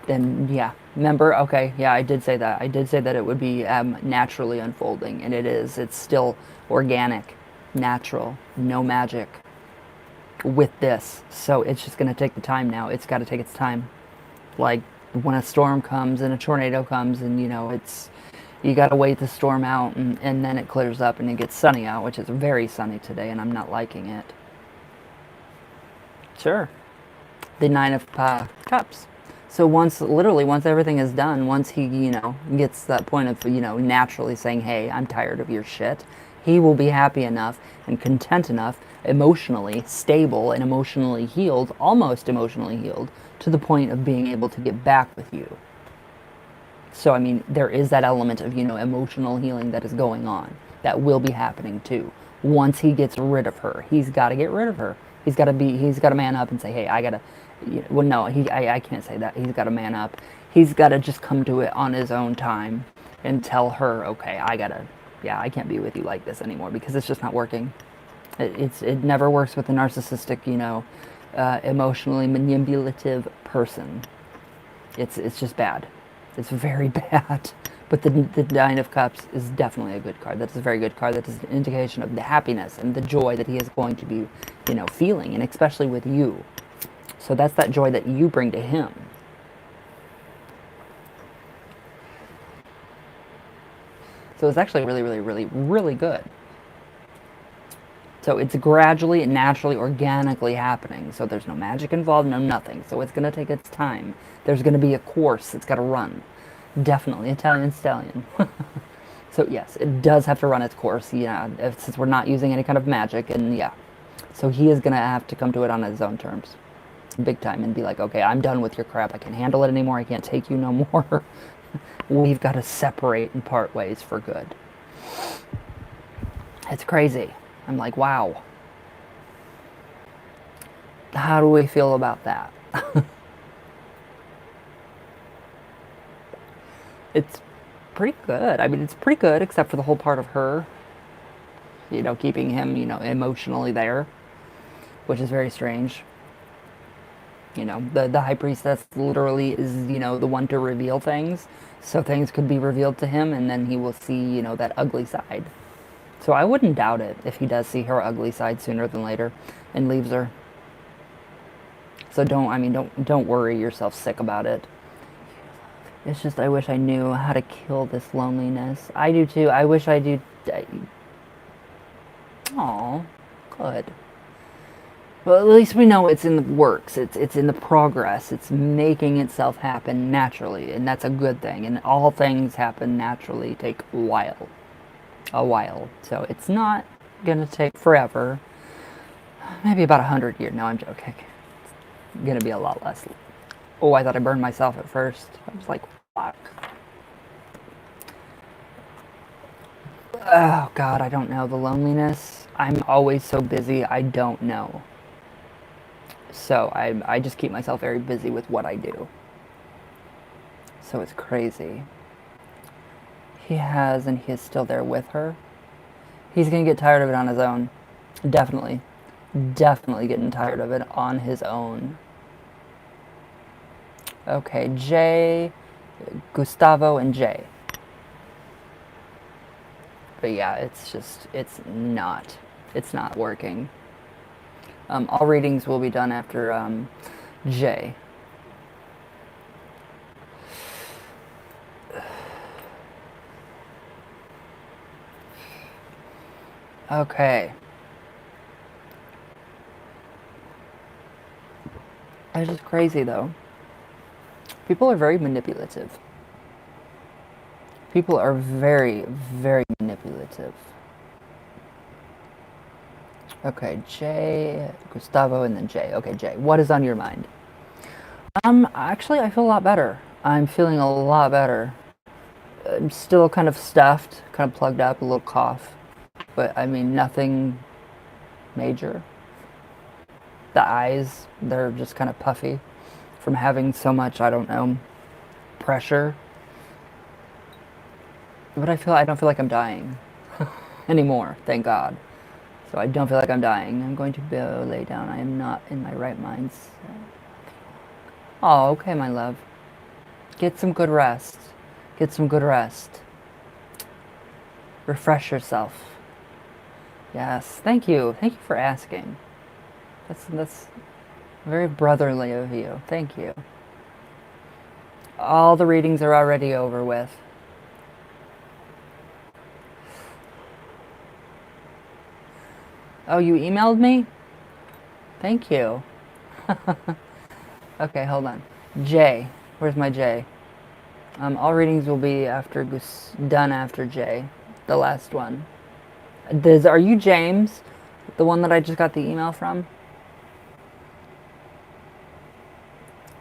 Then, yeah. Remember? Okay. Yeah, I did say that. I did say that it would be naturally unfolding. And it is. It's still organic, natural, no magic with this. So it's just going to take the time now. It's got to take its time. Like, when a storm comes and a tornado comes, and it's, you got to wait the storm out, and then it clears up and it gets sunny out, which is very sunny today, and I'm not liking it. Sure. The Nine of Cups. So once everything is done, once he, gets to that point of, naturally saying, hey, I'm tired of your shit, he will be happy enough and content enough, emotionally stable and emotionally healed, almost emotionally healed, to the point of being able to get back with you. So, I mean, there is that element of, emotional healing that is going on. That will be happening too. Once he gets rid of her, he's got to get rid of her. He's got to man up and say, hey, I got to, well, no, I can't say that. He's got to man up. He's got to just come to it on his own time and tell her, okay, I can't be with you like this anymore, because it's just not working. It never works with a narcissistic, emotionally manipulative person. It's just bad. It's very bad. But the Nine of Cups is definitely a good card. That's a very good card. That is an indication of the happiness and the joy that he is going to be, feeling, and especially with you. So that's that joy that you bring to him. So it's actually really, really, really, really good. So it's gradually, naturally, organically happening. So there's no magic involved, no nothing. So it's going to take its time. There's going to be a course it's got to run. Definitely Italian stallion. So yes, it does have to run its course. Yeah, since we're not using any kind of magic, and yeah. So he is going to have to come to it on his own terms. Big time, and be like, okay, I'm done with your crap. I can't handle it anymore. I can't take you no more. We've got to separate and part ways for good. It's crazy. I'm like, wow. How do we feel about that? It's pretty good. I mean, it's pretty good, except for the whole part of her, keeping him, emotionally there, which is very strange. The High Priestess literally is, the one to reveal things. So things could be revealed to him, and then he will see, that ugly side. So I wouldn't doubt it if he does see her ugly side sooner than later and leaves her. So don't worry yourself sick about it. It's just, I wish I knew how to kill this loneliness. I do too. I wish I do. Aw, good. Well, at least we know it's in the works. It's in the progress. It's making itself happen naturally, and that's a good thing. And all things happen naturally take a while. So it's not gonna take forever. Maybe about 100 years. No, I'm joking. It's gonna be a lot less. Oh, I thought I burned myself at first. I was like, fuck. Oh God, I don't know. The loneliness. I'm always so busy. I don't know. So I just keep myself very busy with what I do. So it's crazy. He has, and he is still there with her. He's going to get tired of it on his own. Definitely. Definitely getting tired of it on his own. Okay, Jay, Gustavo, and Jay. But yeah, it's not working. All readings will be done after Jay. Okay. It's just crazy though. People are very manipulative. People are very, very manipulative. Okay, Jay, Gustavo, and then Jay. Okay, Jay, what is on your mind? Actually, I feel a lot better. I'm feeling a lot better. I'm still kind of stuffed, kind of plugged up, a little cough, but I mean, nothing major. The eyes, they're just kind of puffy from having so much, I don't know, pressure. But I don't feel like I'm dying anymore, thank God. So I don't feel like I'm dying. I'm going to go lay down. I am not in my right mind. Oh, okay, my love. Get some good rest. Get some good rest. Refresh yourself. Yes, thank you. Thank you for asking. That's very brotherly of you. Thank you. All the readings are already over with. Oh, you emailed me? Thank you. Okay, hold on. J. Where's my J? All readings will be done after J, the last one. Are you James, the one that I just got the email from?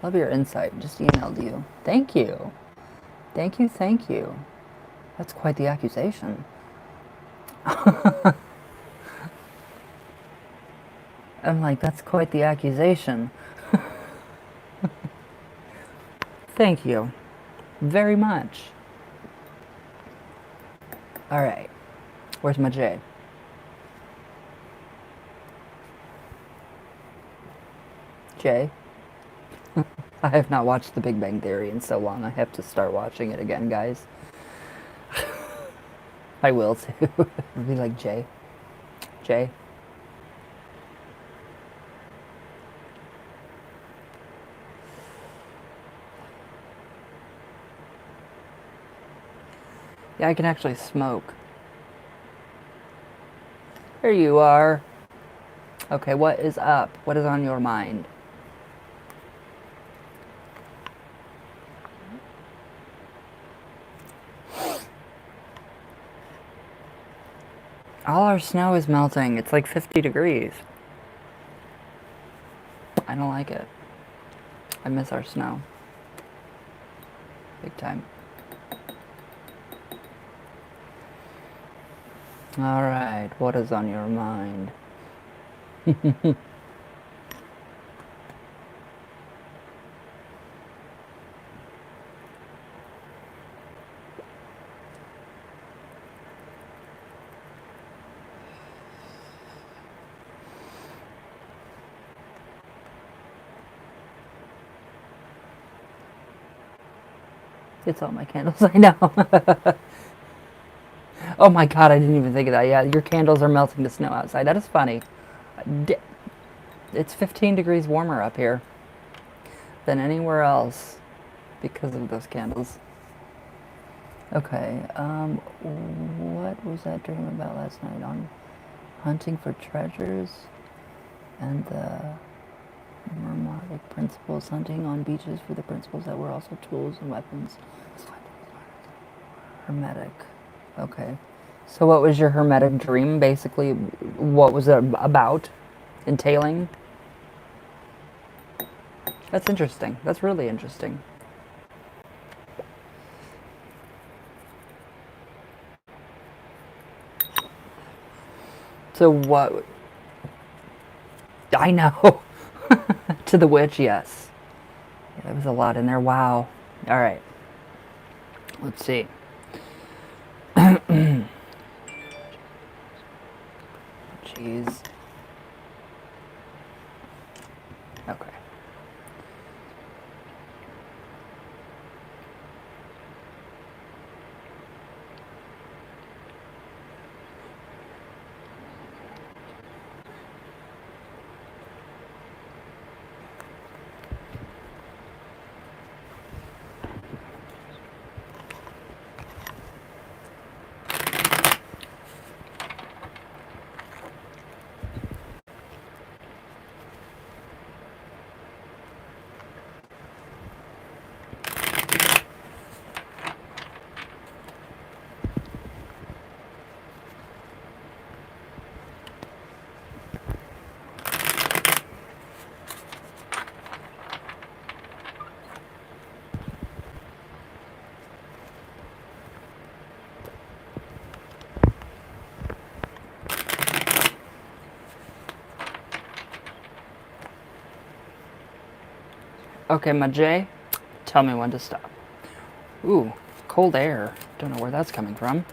Love your insight. Just emailed you. Thank you. Thank you, thank you. That's quite the accusation. I'm like, that's quite the accusation. Thank you. Very much. Alright. Where's my J? J? I have not watched The Big Bang Theory in so long. I have to start watching it again, guys. I will too. It'll be like J. J. Yeah, I can actually smoke. There you are. Okay, what is up? What is on your mind? All our snow is melting. It's like 50 degrees. I don't like it. I miss our snow. Big time. Alright, what is on your mind? It's all my candles, I know. Oh my god, I didn't even think of that. Yeah, your candles are melting the snow outside. That is funny. It's 15 degrees warmer up here than anywhere else because of those candles. Okay, what was that dream about last night? On hunting for treasures and the Mermodic principles, hunting on beaches for the principles that were also tools and weapons. Hermetic. Okay. So what was your hermetic dream, basically? What was it about? Entailing? That's interesting. That's really interesting. So what... I know. To the witch, yes. Yeah, there was a lot in there. Wow. All right. Let's see. Jeez. Okay, my J, tell me when to stop. Ooh, cold air. Don't know where that's coming from.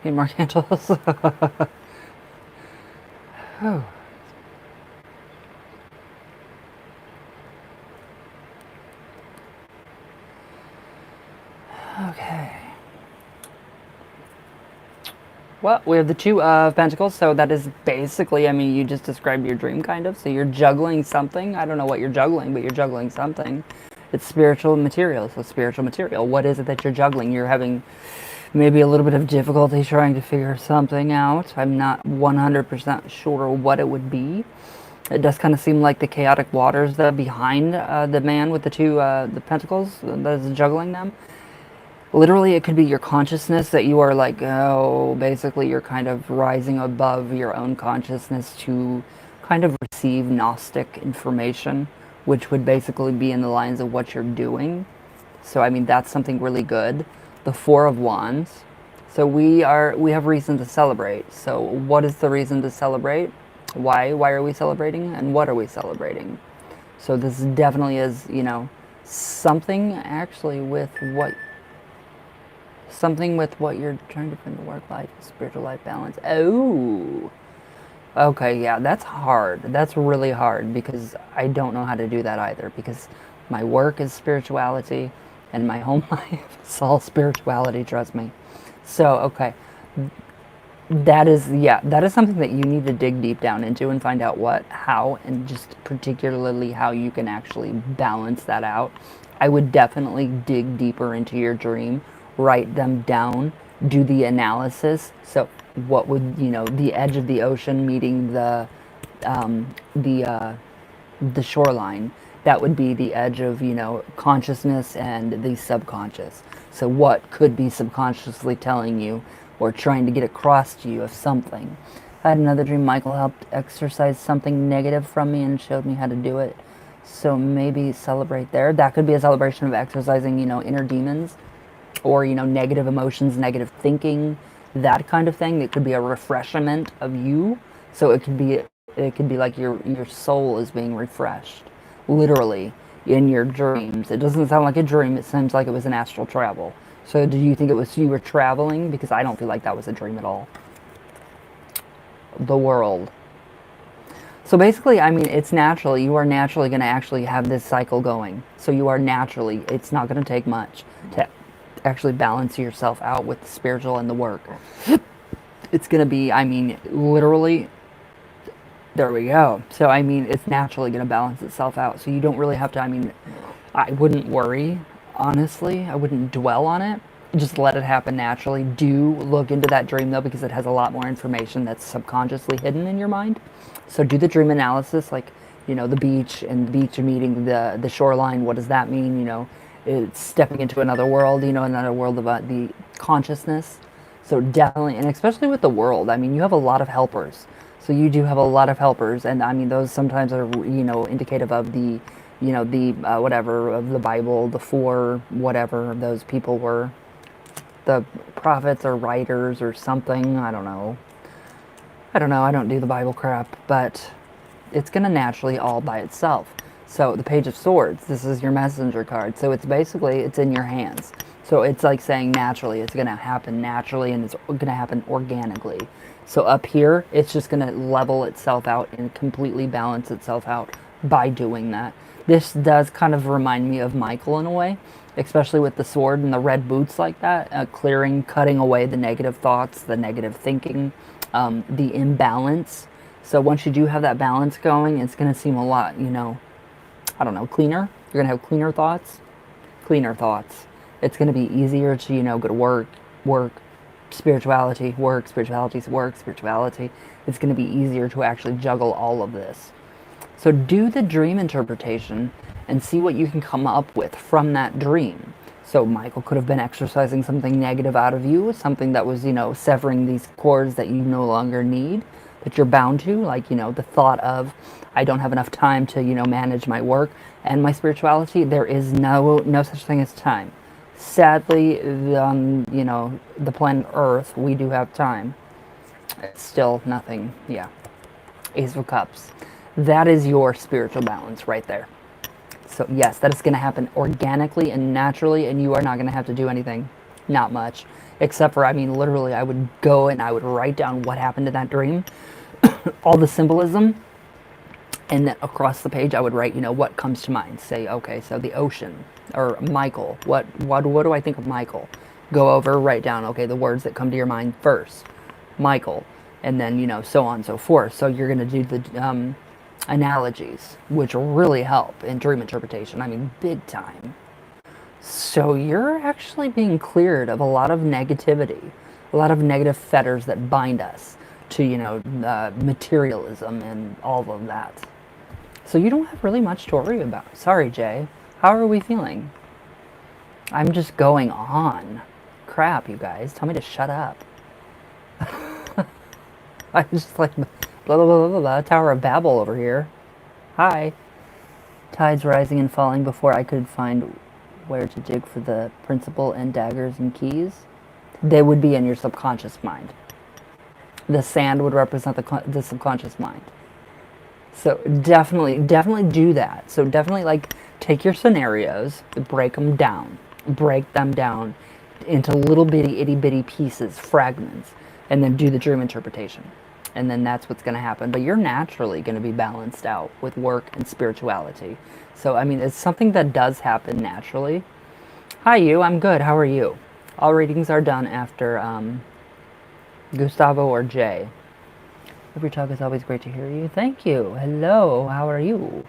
Need more candles. Oh. Okay. Well, we have the Two of Pentacles, so that is basically, I mean, you just described your dream, kind of. So you're juggling something. I don't know what you're juggling, but you're juggling something. It's spiritual material, so spiritual material. What is it that you're juggling? You're having maybe a little bit of difficulty trying to figure something out. I'm not 100% sure what it would be. It does kind of seem like the chaotic waters that are behind the man with the pentacles that is juggling them. Literally, it could be your consciousness that you are like, oh, basically you're kind of rising above your own consciousness to kind of receive Gnostic information, which would basically be in the lines of what you're doing. So, I mean, that's something really good. The Four of Wands. So we have reason to celebrate. So what is the reason to celebrate? Why are we celebrating? And what are we celebrating? So this definitely is, you know, something actually with what you're trying to bring to work life, spiritual life balance. Oh, okay, yeah, that's hard. That's really hard because I don't know how to do that either because my work is spirituality and my home life is all spirituality, trust me. So, okay, that is something that you need to dig deep down into and find out what, how, and just particularly how you can actually balance that out. I would definitely dig deeper into your dream, write them down, do the analysis. So, what would, you know, the edge of the ocean meeting um, the the shoreline? That would be the edge of, you know, consciousness and the subconscious. So what could be subconsciously telling you or trying to get across to you of something? I had another dream. Michael helped exorcise something negative from me and showed me how to do it. So maybe celebrate there. That could be a celebration of exercising, you know, inner demons or, you know, negative emotions, negative thinking, that kind of thing. It could be a refreshment of you. So it could be like your soul is being refreshed, literally in your dreams. It doesn't sound like a dream. It seems like it was an astral travel. So do you think it was you were traveling? Because I don't feel like that was a dream at all. The world. So basically, I mean, it's natural. You are naturally going to actually have this cycle going. So you are naturally, it's not going to take much to actually balance yourself out with the spiritual and the work. It's going to be, I mean, literally, there we go. So, I mean, it's naturally going to balance itself out. So you don't really have to, I mean, I wouldn't worry, honestly. I wouldn't dwell on it. Just let it happen naturally. Do look into that dream, though, because it has a lot more information that's subconsciously hidden in your mind. So do the dream analysis, like, you know, the beach and the beach meeting the shoreline. What does that mean? You know, it's stepping into another world, you know, another world about the consciousness. So definitely, and especially with the world, I mean, you have a lot of helpers. So you do have a lot of helpers, and I mean, those sometimes are, you know, indicative of the, you know, the whatever of the Bible, the four whatever those people were, the prophets or writers or something. I don't know. I don't know. I don't do the Bible crap, but it's going to naturally all by itself. So the Page of Swords, this is your messenger card. So it's basically, it's in your hands. So it's like saying naturally, it's going to happen naturally and it's going to happen organically. So up here, it's just going to level itself out and completely balance itself out by doing that. This does kind of remind me of Michael in a way, especially with the sword and the red boots like that, clearing, cutting away the negative thoughts, the negative thinking, the imbalance. So once you do have that balance going, it's going to seem a lot, you know, I don't know, cleaner. You're going to have cleaner thoughts. It's going to be easier to, you know, go to work, work, spirituality, work, spirituality, work, spirituality. It's going to be easier to actually juggle all of this. So do the dream interpretation and see what you can come up with from that dream. So Michael could have been exercising something negative out of you, something that was, severing these cords that you no longer need, that you're bound to, like, the thought of, I don't have enough time to, manage my work and my spirituality. There is no such thing as time. Sadly, on, the planet Earth, we do have time. It's still nothing, yeah. Ace of Cups. That is your spiritual balance right there. So yes, that is going to happen organically and naturally, and you are not going to have to do anything. Not much. Except for, literally, I would go and I would write down what happened in that dream, all the symbolism, and then across the page I would write, what comes to mind. Say, okay, so the ocean, or Michael. What do I think of Michael? Go over, write down, okay, the words that come to your mind first. Michael. And then, so on and so forth. So you're going to do the analogies, which really help in dream interpretation. Big time. So you're actually being cleared of a lot of negativity, a lot of negative fetters that bind us to, materialism and all of that. So you don't have really much to worry about. Sorry, Jay. How are we feeling? I'm just going on. Crap, you guys. Tell me to shut up. I'm just like, blah, blah, blah, blah, blah, Tower of Babel over here. Hi. Tides rising and falling before I could find where to dig for the principal and daggers and keys. They would be in your subconscious mind. The sand would represent the subconscious mind. So definitely do that. So definitely, take your scenarios, break them down into little bitty, itty bitty pieces, fragments, and then do the dream interpretation. And then that's what's going to happen. But you're naturally going to be balanced out with work and spirituality. So, it's something that does happen naturally. Hi, you. I'm good. How are you? All readings are done after Gustavo or Jay. Every talk is always great to hear you. Thank you. Hello. How are you?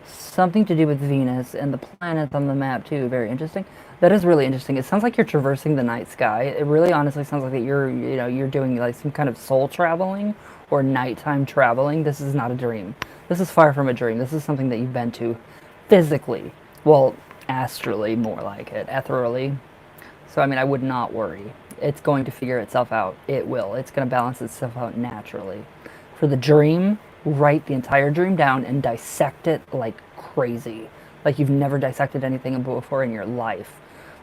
Something to do with Venus and the planets on the map, too. Very interesting. That is really interesting. It sounds like you're traversing the night sky. It really honestly sounds like that you're doing some kind of soul traveling or nighttime traveling. This is not a dream. This is far from a dream. This is something that you've been to physically. Well, astrally, more like it. Ethereally. So, I would not worry. It's going to figure itself out. It will. It's going to balance itself out naturally. For the dream, write the entire dream down and dissect it like crazy. Like you've never dissected anything before in your life.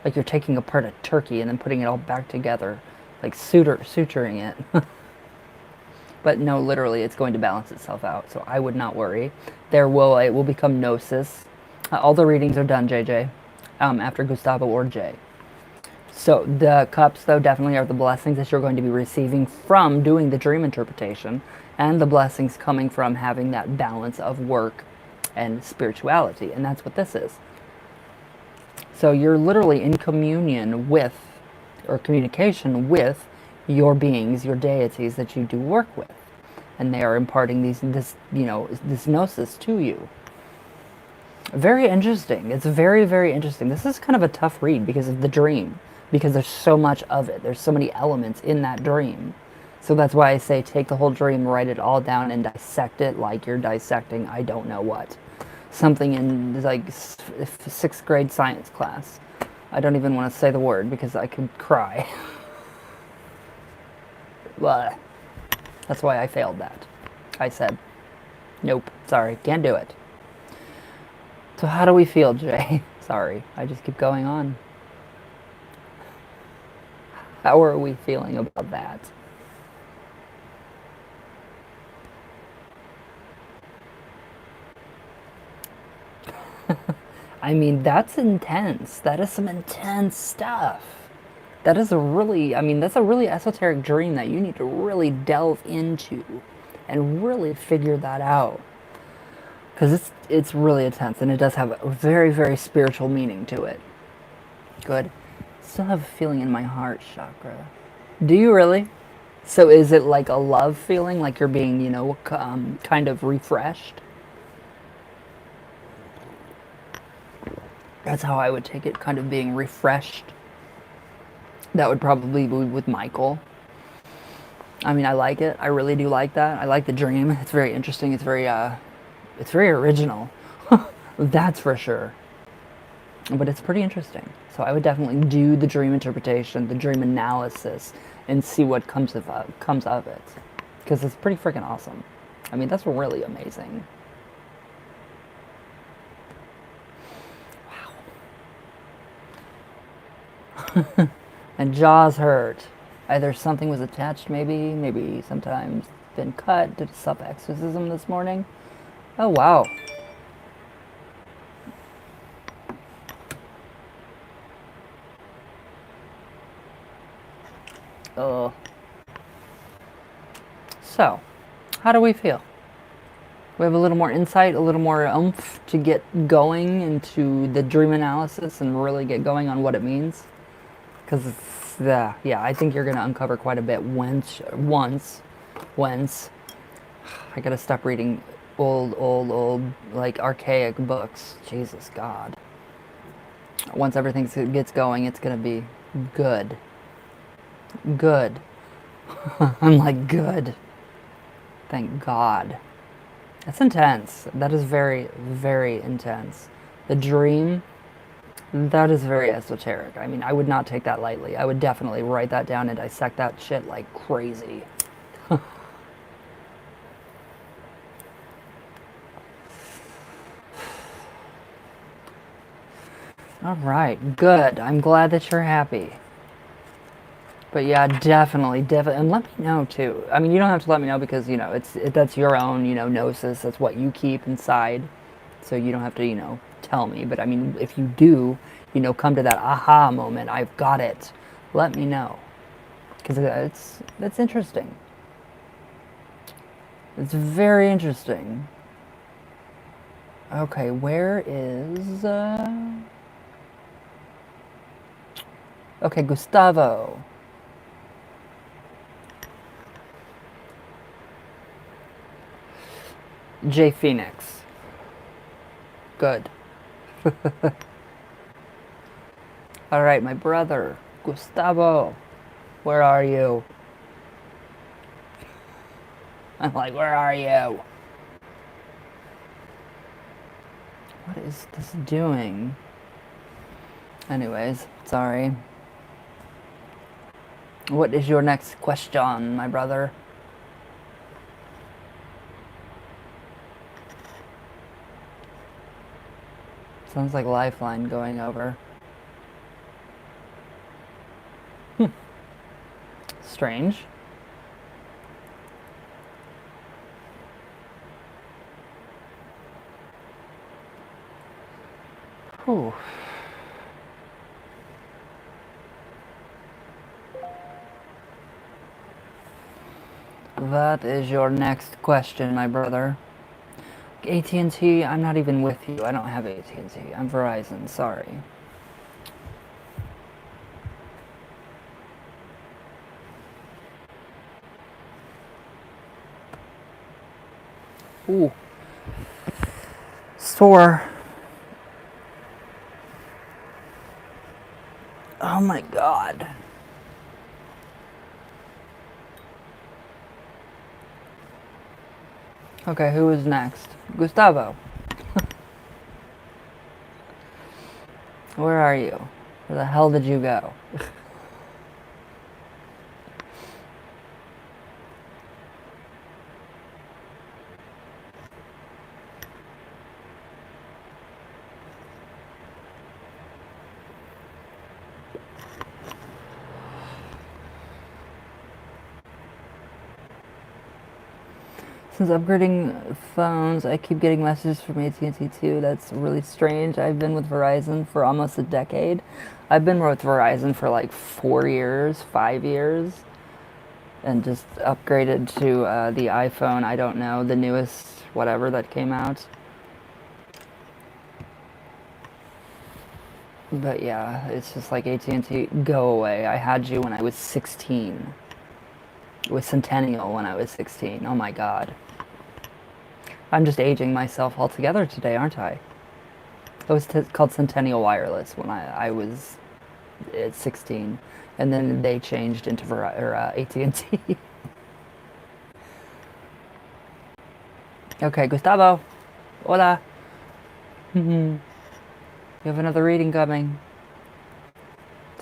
Like you're taking apart a turkey and then putting it all back together. Like suturing it. But no, literally, it's going to balance itself out. So I would not worry. It will become gnosis. All the readings are done, JJ, after Gustavo or Jay. So the cups, though, definitely are the blessings that you're going to be receiving from doing the dream interpretation, and the blessings coming from having that balance of work and spirituality. And that's what this is. So you're literally in communion with, or communication with, your beings, your deities that you do work with. And they are imparting this gnosis to you. Very interesting. It's very, very interesting. This is kind of a tough read because of the dream. Because there's so much of it. There's so many elements in that dream. So that's why I say take the whole dream, write it all down, and dissect it like you're dissecting I don't know what. Something in like 6th grade science class. I don't even want to say the word because I could cry. But that's why I failed that. I said, nope, sorry, can't do it. So how do we feel, Jay? Sorry, I just keep going on. How are we feeling about that? That's intense. That is some intense stuff. That is that's a really esoteric dream that you need to really delve into and really figure that out. Because it's really intense, and it does have a very, very spiritual meaning to it. Good. Still have a feeling in my heart chakra. Do you really? So is it like a love feeling, like you're being, kind of refreshed? That's how I would take it, kind of being refreshed. That would probably be with Michael. I mean, I like it. I really do like that. I like the dream. It's very interesting. It's very original. That's for sure. But it's pretty interesting. So I would definitely do the dream interpretation, the dream analysis, and see what comes of it, because it's pretty freaking awesome. I mean, that's really amazing. And jaws hurt. Either something was attached, maybe sometimes been cut. Did a self exorcism this morning. Oh wow. Oh. So, how do we feel? We have a little more insight, a little more oomph to get going into the dream analysis and really get going on what it means. Because it's, yeah, I think you're going to uncover quite a bit once. I gotta stop reading old, like archaic books. Jesus God. Once everything gets going, it's gonna be good. Good. I'm like, good. Thank God. That's intense. That is very, very intense. The dream, that is very esoteric. I mean, I would not take that lightly. I would definitely write that down and dissect that shit like crazy. All right, good. I'm glad that you're happy. But yeah, definitely, and let me know too. I mean, you don't have to let me know because you know that's your own gnosis. That's what you keep inside, so you don't have to tell me. But I mean, if you do, come to that aha moment. I've got it. Let me know because that's interesting. It's very interesting. Okay, where is okay, Gustavo. J Phoenix. Good. All right, my brother, Gustavo. Where are you? I'm like, where are you? What is this doing? Anyways, sorry. What is your next question, my brother? Sounds like Lifeline going over. Strange. Whew. That is your next question, my brother. AT&T, I'm not even with you. I don't have AT&T. I'm Verizon, sorry. Ooh. Sore. Oh my God. Okay, who is next? Gustavo. Where are you? Where the hell did you go? Since upgrading phones, I keep getting messages from AT&T too. That's really strange. I've been with Verizon for almost a decade. I've been with Verizon for like 4 years, 5 years, and just upgraded to the iPhone. I don't know, the newest whatever that came out. But yeah, it's just like AT&T, go away. I had you when I was 16. With Centennial when I was 16. Oh my God. I'm just aging myself altogether today, aren't I? It was called Centennial Wireless when I was at 16, and then they changed into AT&T. Okay, Gustavo. Hola. You have another reading coming.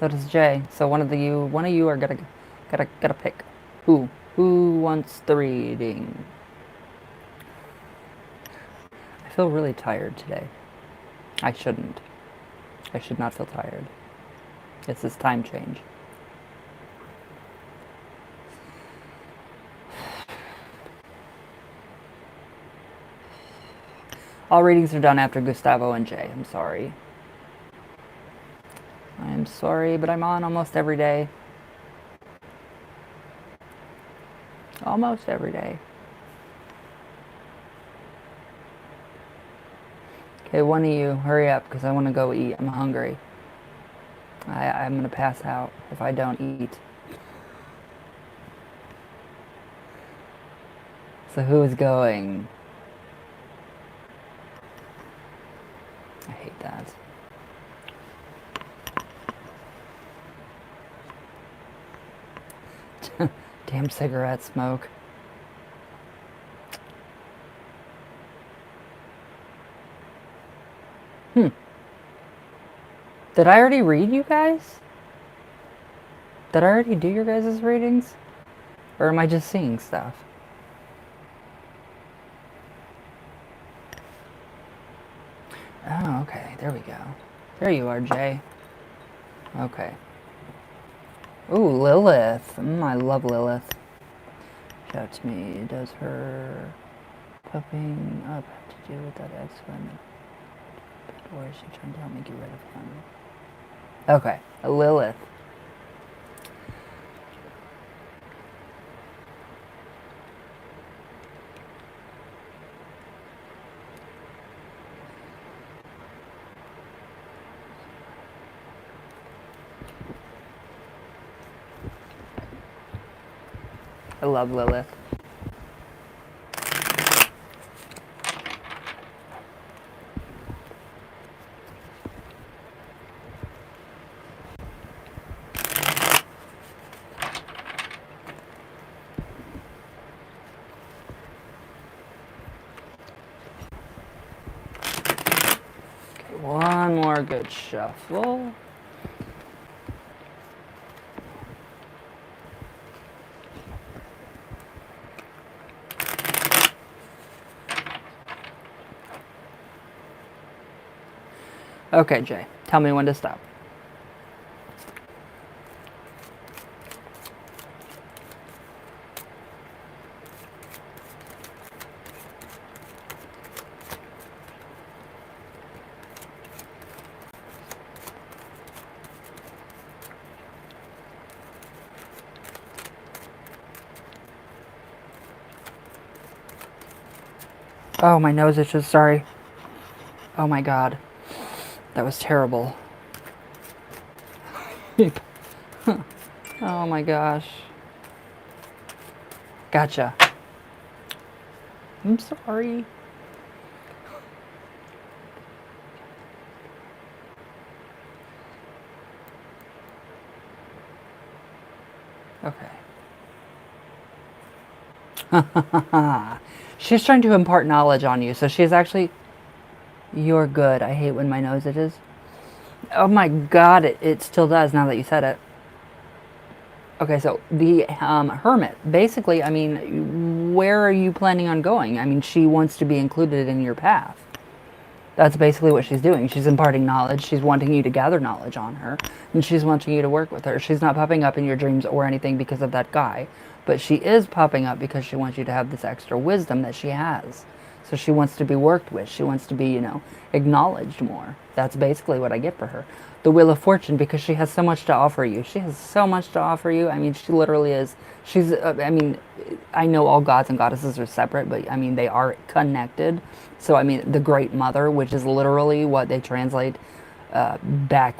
So does Jay. So one of you are gotta pick. Who wants the reading? I feel really tired today. I shouldn't. I should not feel tired. It's this time change. All readings are done after Gustavo and Jay. I'm sorry. I'm sorry, but I'm on almost every day. Almost every day. Okay, one of you, hurry up, because I want to go eat. I'm hungry. I'm going to pass out if I don't eat. So who is going? I hate that. Damn cigarette smoke. Did I already read you guys? Did I already do your guys' readings? Or am I just seeing stuff? Oh, okay. There we go. There you are, Jay. Okay. Ooh, Lilith. I love Lilith. Shout to me. Does her popping up have to do with that ex-woman? Or is she trying to help me get rid of him? Okay. Lilith. I love Lilith. Okay, one more good shuffle. Okay, Jay, tell me when to stop. Oh, my nose itches, sorry. Oh my god. That was terrible. Oh my gosh. Gotcha. I'm sorry. Okay. She's trying to impart knowledge on you, so she's actually... You're good. I hate when my nose itches. Oh my god, it still does now that you said it. Okay, so the hermit, basically, I mean, where are you planning on going? I mean, she wants to be included in your path. That's basically what she's doing. She's imparting knowledge. She's wanting you to gather knowledge on her. And she's wanting you to work with her. She's not popping up in your dreams or anything because of that guy. But she is popping up because she wants you to have this extra wisdom that she has. So she wants to be worked with. She wants to be, you know, acknowledged more. That's basically what I get for her. The Wheel of Fortune, because she has so much to offer you. She has so much to offer you. I mean, she literally is. She's, I mean, I know all gods and goddesses are separate, but I mean, they are connected. So, I mean, the Great Mother, which is literally what they translate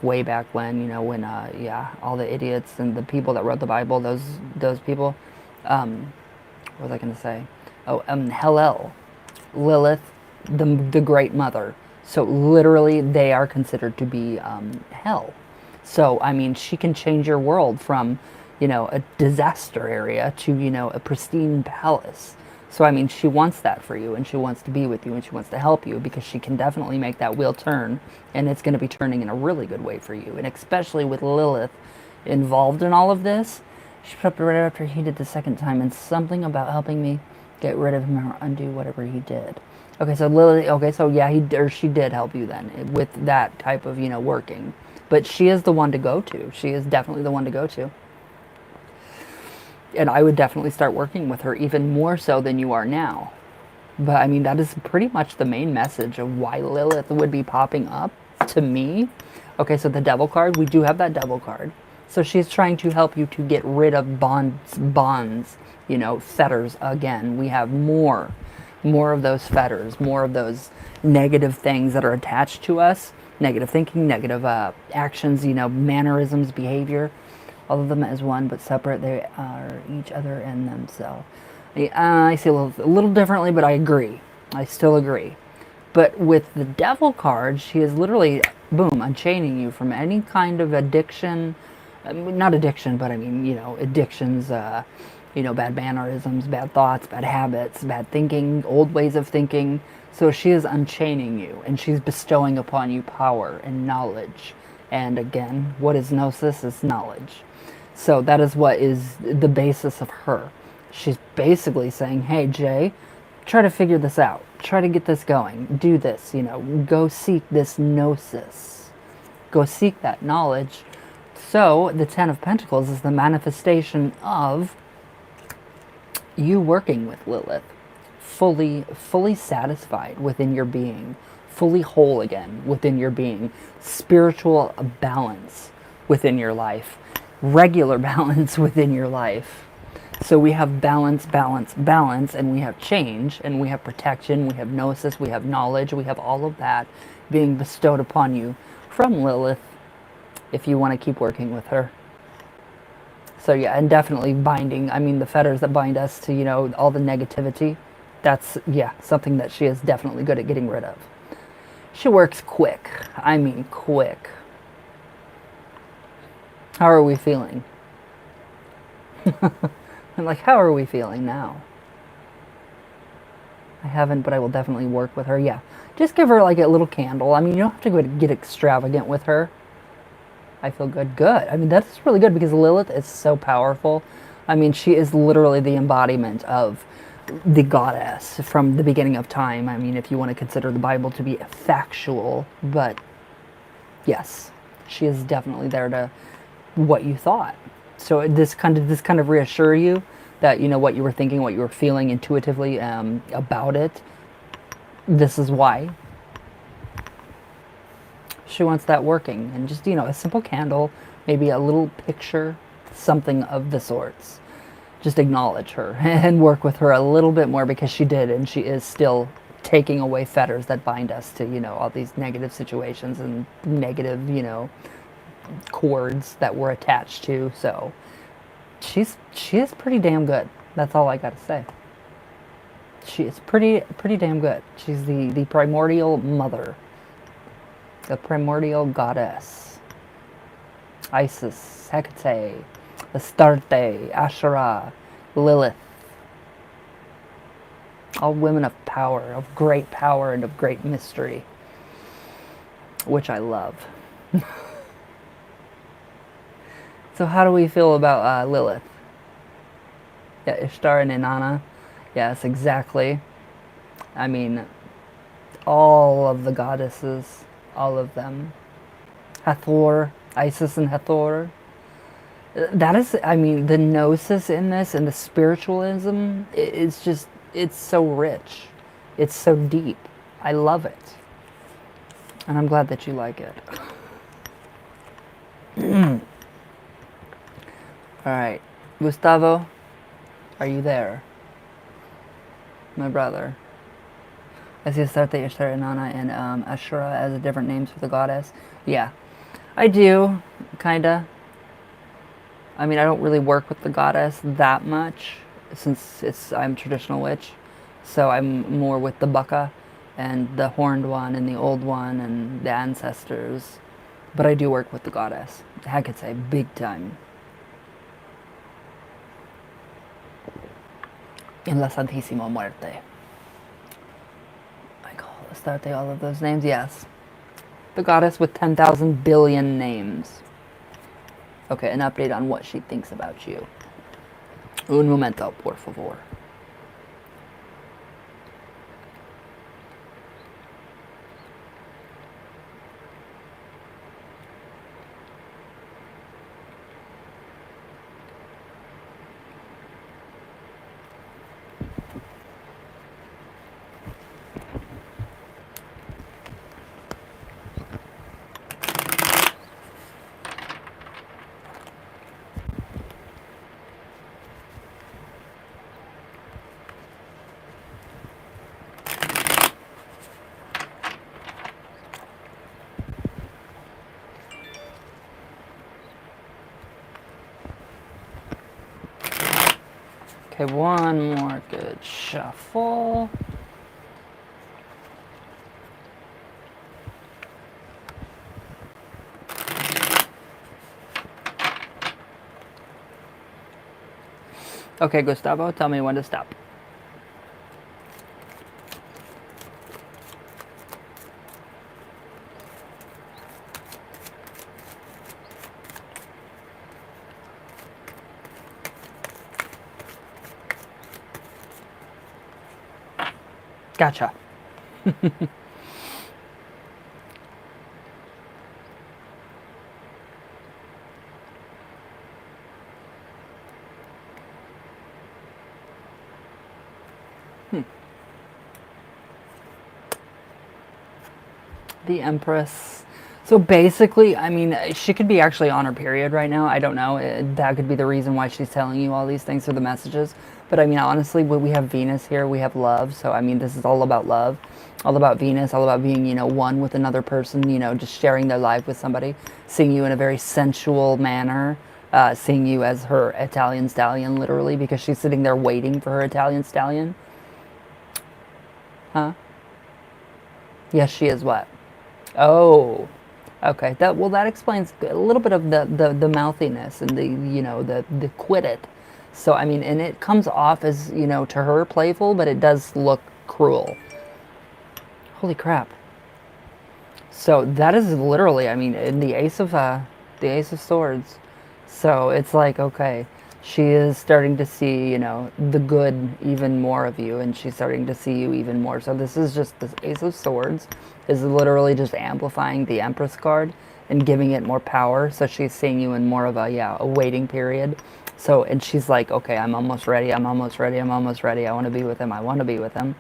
way back when, you know, when, yeah, all the idiots and the people that wrote the Bible, those people, what was I going to say? Oh, Hellel, Lilith, the Great Mother. So literally they are considered to be hell. So, I mean, she can change your world from, a disaster area to, a pristine palace. So, I mean, she wants that for you, and she wants to be with you, and she wants to help you, because she can definitely make that wheel turn, and it's going to be turning in a really good way for you. And especially with Lilith involved in all of this, she put up right after he did the second time, and something about helping me get rid of him or undo whatever he did. Okay, so Lilith, okay, so yeah, she did help you then with that type of, working. But she is the one to go to. She is definitely the one to go to. And I would definitely start working with her even more so than you are now. But I mean, that is pretty much the main message of why Lilith would be popping up to me. Okay, so the Devil card, we do have that Devil card. So she's trying to help you to get rid of bonds, fetters again. We have more of those fetters, more of those negative things that are attached to us, negative thinking, negative actions, mannerisms, behavior. All of them as one, but separate, they are each other and themselves. I see a little differently, but I agree. I still agree. But with the Devil card, she is literally, boom, unchaining you from any kind of addiction. Not addiction, but I mean, addictions, bad mannerisms, bad thoughts, bad habits, bad thinking, old ways of thinking. So she is unchaining you, and she's bestowing upon you power and knowledge. And again, what is gnosis? Is knowledge. So that is what is the basis of her. She's basically saying, hey, Jay, try to figure this out. Try to get this going. Do this, go seek this gnosis. Go seek that knowledge. So the Ten of Pentacles is the manifestation of you working with Lilith, fully satisfied within your being, fully whole again within your being, spiritual balance within your life, regular balance within your life. So we have balance, and we have change, and we have protection, we have gnosis, we have knowledge, we have all of that being bestowed upon you from Lilith if you want to keep working with her. So yeah, and definitely binding, I mean the fetters that bind us to, all the negativity, that's, yeah, something that she is definitely good at getting rid of. She works quick. I mean quick. How are we feeling? I'm like, how are we feeling now? I haven't, but I will definitely work with her. Yeah, just give her like a little candle. I mean, you don't have to go get extravagant with her. I feel good. Good. I mean, that's really good because Lilith is so powerful. I mean, she is literally the embodiment of the goddess from the beginning of time. I mean, if you want to consider the Bible to be factual, but yes, she is definitely there to what you thought. So this kind of reassure you that what you were thinking, what you were feeling intuitively about it. This is why she wants that working, and just a simple candle, maybe a little picture, something of the sorts. Just acknowledge her and work with her a little bit more because she did, and she is still taking away fetters that bind us to all these negative situations and negative cords that we're attached to. So she is pretty damn good. That's all I gotta say. She is pretty damn good. She's the primordial mother, the primordial goddess, Isis, Hecate, Astarte, Asherah, Lilith. All women of power, of great power and of great mystery, which I love. So how do we feel about Lilith? Yeah, Ishtar and Inanna. Yes, exactly. I mean, all of the goddesses, all of them. Hathor, Isis and Hathor. That is, I mean, the gnosis in this and the spiritualism, it's just, it's so rich. It's so deep. I love it. And I'm glad that you like it. Alright. Gustavo, are you there? My brother. I see Astarte, Ishtar, Inanna, and Ashura as different names for the goddess. Yeah. I do, kinda. I mean, I don't really work with the goddess that much, since I'm a traditional witch. So I'm more with the Baka, and the horned one, and the old one, and the ancestors. But I do work with the goddess. I could say big time. En la Santísima Muerte. I call Astarte all of those names? Yes. The goddess with 10,000 billion names. Okay, an update on what she thinks about you. Un momento, por favor. Okay, one more good shuffle. Okay, Gustavo, tell me when to stop. Gotcha. The Empress. So basically, I mean, she could be actually on her period right now. I don't know. That could be the reason why she's telling you all these things through the messages. But I mean, honestly, we have Venus here. We have love. So I mean, this is all about love, all about Venus, all about being, one with another person. Just sharing their life with somebody, seeing you in a very sensual manner, seeing you as her Italian stallion, literally, because she's sitting there waiting for her Italian stallion. Huh? Yes, she is what? Oh, okay. That explains a little bit of the mouthiness and the quit it. So I mean, and it comes off as to her playful, but it does look cruel. Holy crap! So that is literally, I mean, in the Ace of Swords. So it's like, okay, she is starting to see, the good even more of you, and she's starting to see you even more. So this is just, this Ace of Swords is literally just amplifying the Empress card and giving it more power. So she's seeing you in more of a waiting period. So, and she's like, okay, I'm almost ready. I'm almost ready. I'm almost ready. I want to be with him. I want to be with him.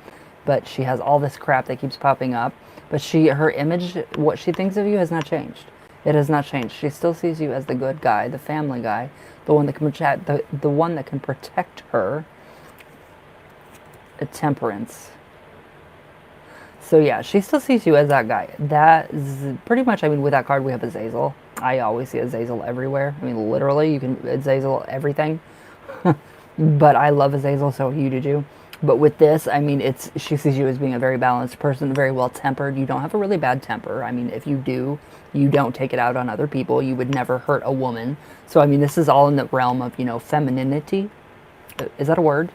But she has all this crap that keeps popping up. But her image, what she thinks of you has not changed. It has not changed. She still sees you as the good guy, the family guy, the one that can protect, the one that can protect her. A Temperance. So yeah, she still sees you as that guy. That is pretty much, I mean, with that card we have Azazel. I always see Azazel everywhere. I mean, literally, you can Azazel everything. But I love Azazel, so you do too. But with this, I mean, she sees you as being a very balanced person, very well-tempered. You don't have a really bad temper. I mean, if you do, you don't take it out on other people. You would never hurt a woman. So, I mean, this is all in the realm of, femininity. Is that a word?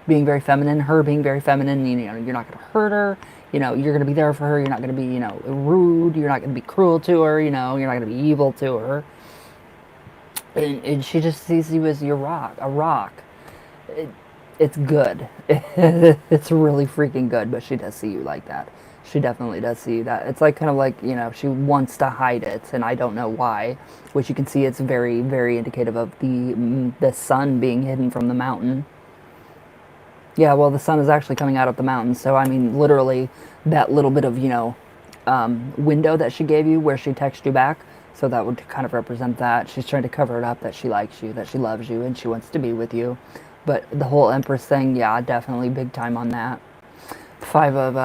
Being very feminine, her being very feminine, you're not going to hurt her. You're going to be there for her. You're not going to be, rude. You're not going to be cruel to her. You're not going to be evil to her. And she just sees you as a rock. It's good. It's really freaking good, but she does see you like that. She definitely does see that. It's like kind of like, she wants to hide it, and I don't know why. Which you can see it's very, very indicative of the sun being hidden from the mountain. Yeah, well, the sun is actually coming out of the mountain, so I mean, literally, that little bit of, window that she gave you where she texted you back, so that would kind of represent that. She's trying to cover it up, that she likes you, that she loves you, and she wants to be with you. But the whole Empress thing, yeah, definitely big time on that. Five of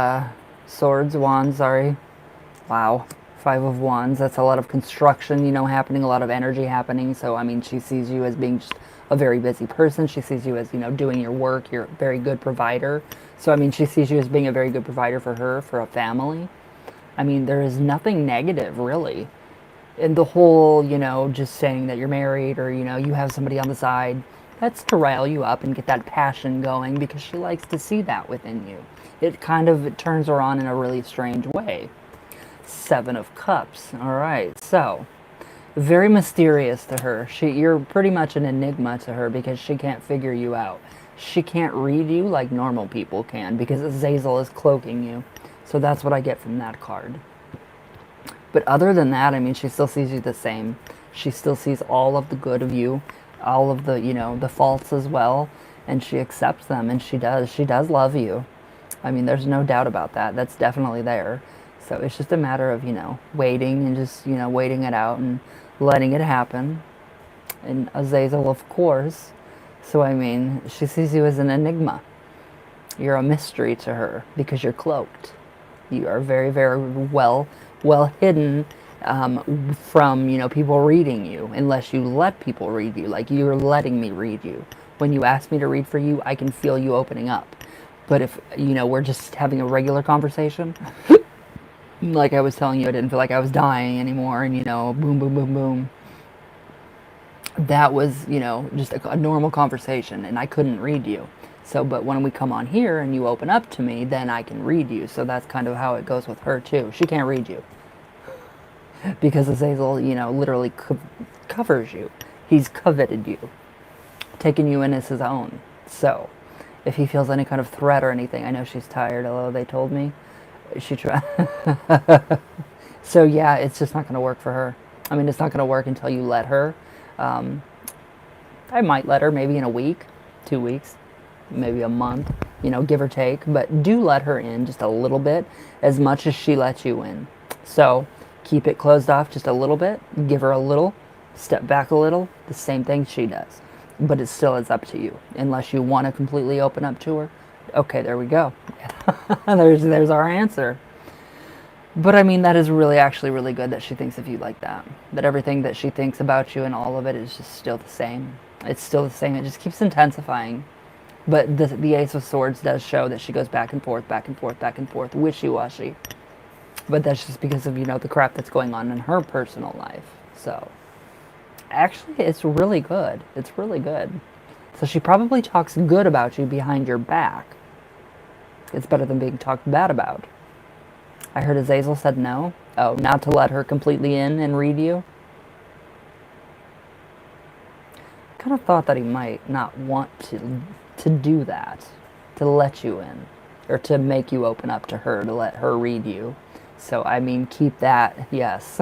wands, sorry. Wow. Five of Wands, that's a lot of construction, happening, a lot of energy happening. So, I mean, she sees you as being just a very busy person. She sees you as, doing your work. You're a very good provider. So, I mean, she sees you as being a very good provider for her, for a family. I mean, there is nothing negative, really. And the whole, just saying that you're married or, you have somebody on the side, that's to rile you up and get that passion going because she likes to see that within you. It turns her on in a really strange way. Seven of Cups. All right. So, very mysterious to her. You're pretty much an enigma to her because she can't figure you out. She can't read you like normal people can because Azazel is cloaking you. So that's what I get from that card. But other than that, I mean, she still sees you the same. She still sees all of the good of you, all of the, the faults as well, and she accepts them, and she does. She does love you. I mean, there's no doubt about that. That's definitely there. So it's just a matter of, waiting and just, waiting it out and letting it happen. And Azazel, of course. So, I mean, she sees you as an enigma. You're a mystery to her because you're cloaked. You are very, very well hidden from, people reading you, unless you let people read you. Like you're letting me read you. When you ask me to read for you, I can feel you opening up. But if, we're just having a regular conversation, like I was telling you, I didn't feel like I was dying anymore, and, boom, boom, boom, boom. That was, just a normal conversation, and I couldn't read you. So, but when we come on here and you open up to me, then I can read you. So that's kind of how it goes with her too. She can't read you because Azazel, literally covers you. He's coveted you, taken you in as his own. So if he feels any kind of threat or anything, I know she's tired, although they told me she tried. So yeah, it's just not going to work for her. I mean, it's not going to work until you let her. I might let her maybe in a week, 2 weeks, maybe a month, give or take. But do let her in just a little bit, as much as she lets you in. So keep it closed off just a little bit. Give her a little, step back a little. The same thing she does. But it still is up to you. Unless you want to completely open up to her. Okay, there we go. there's our answer. But I mean, that is really actually really good that she thinks of you like that. That everything that she thinks about you and all of it is just still the same. It's still the same. It just keeps intensifying. But the Ace of Swords does show that she goes back and forth, back and forth, back and forth, wishy-washy. But that's just because of, the crap that's going on in her personal life. So, actually, it's really good. It's really good. So she probably talks good about you behind your back. It's better than being talked bad about. I heard Azazel said no. Oh, not to let her completely in and read you? I kind of thought that he might not want to do that, to let you in, or to make you open up to her, to let her read you. So, I mean, keep that, yes.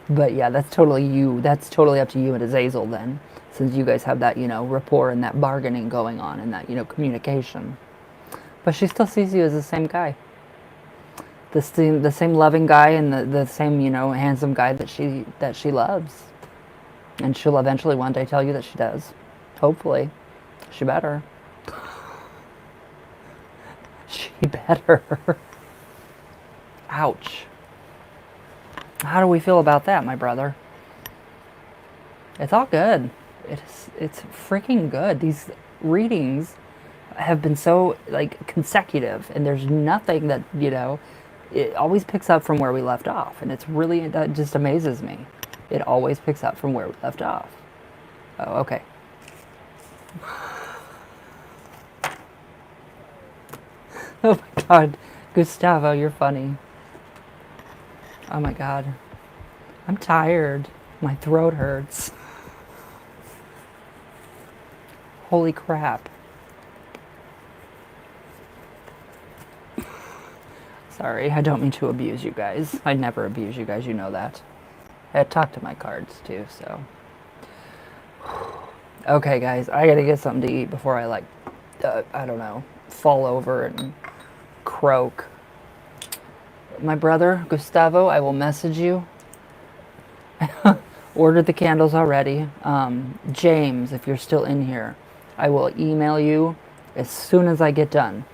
But yeah, that's totally you. That's totally up to you and Azazel then, since you guys have that, rapport and that bargaining going on and that, communication. But she still sees you as the same guy. The same loving guy and the same, handsome guy that she loves. And she'll eventually one day tell you that she does. Hopefully. She better. She better. Ouch. How do we feel about that, my brother? It's all good. It's freaking good. These readings have been so, consecutive, and there's nothing that, it always picks up from where we left off, and that just amazes me. It always picks up from where we left off. Oh, okay. Oh my God, Gustavo, you're funny. Oh my God. I'm tired. My throat hurts. Holy crap. Sorry, I don't mean to abuse you guys. I never abuse you guys, you know that. I talk to my cards too, so. Okay, guys, I gotta get something to eat before I, I don't know, fall over and croak. My brother, Gustavo, I will message you. Ordered the candles already. James, if you're still in here, I will email you as soon as I get done.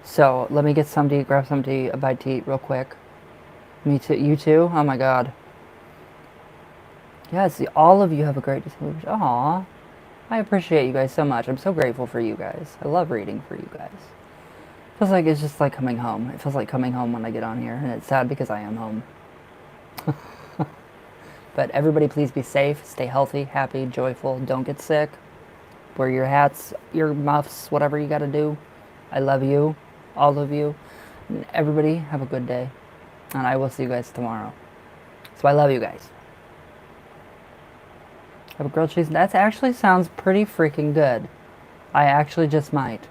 So let me get something to eat, grab something to eat, a bite to eat real quick. Me too. You too? Oh my God. Yes, all of you have a great day. Aw. I appreciate you guys so much. I'm so grateful for you guys. I love reading for you guys. Feels like it's just like coming home. It feels like coming home when I get on here. And it's sad because I am home. But everybody, please be safe, stay healthy, happy, joyful, don't get sick. Wear your hats, your muffs, whatever you got to do. I love you, all of you. And everybody, have a good day. And I will see you guys tomorrow. So I love you guys. Have a grilled cheese. That actually sounds pretty freaking good. I actually just might.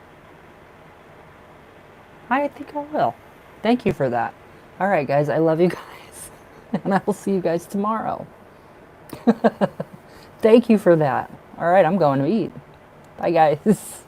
I think I will. Thank you for that. All right, guys. I love you guys. And I will see you guys tomorrow. Thank you for that. All right, I'm going to eat. Bye, guys.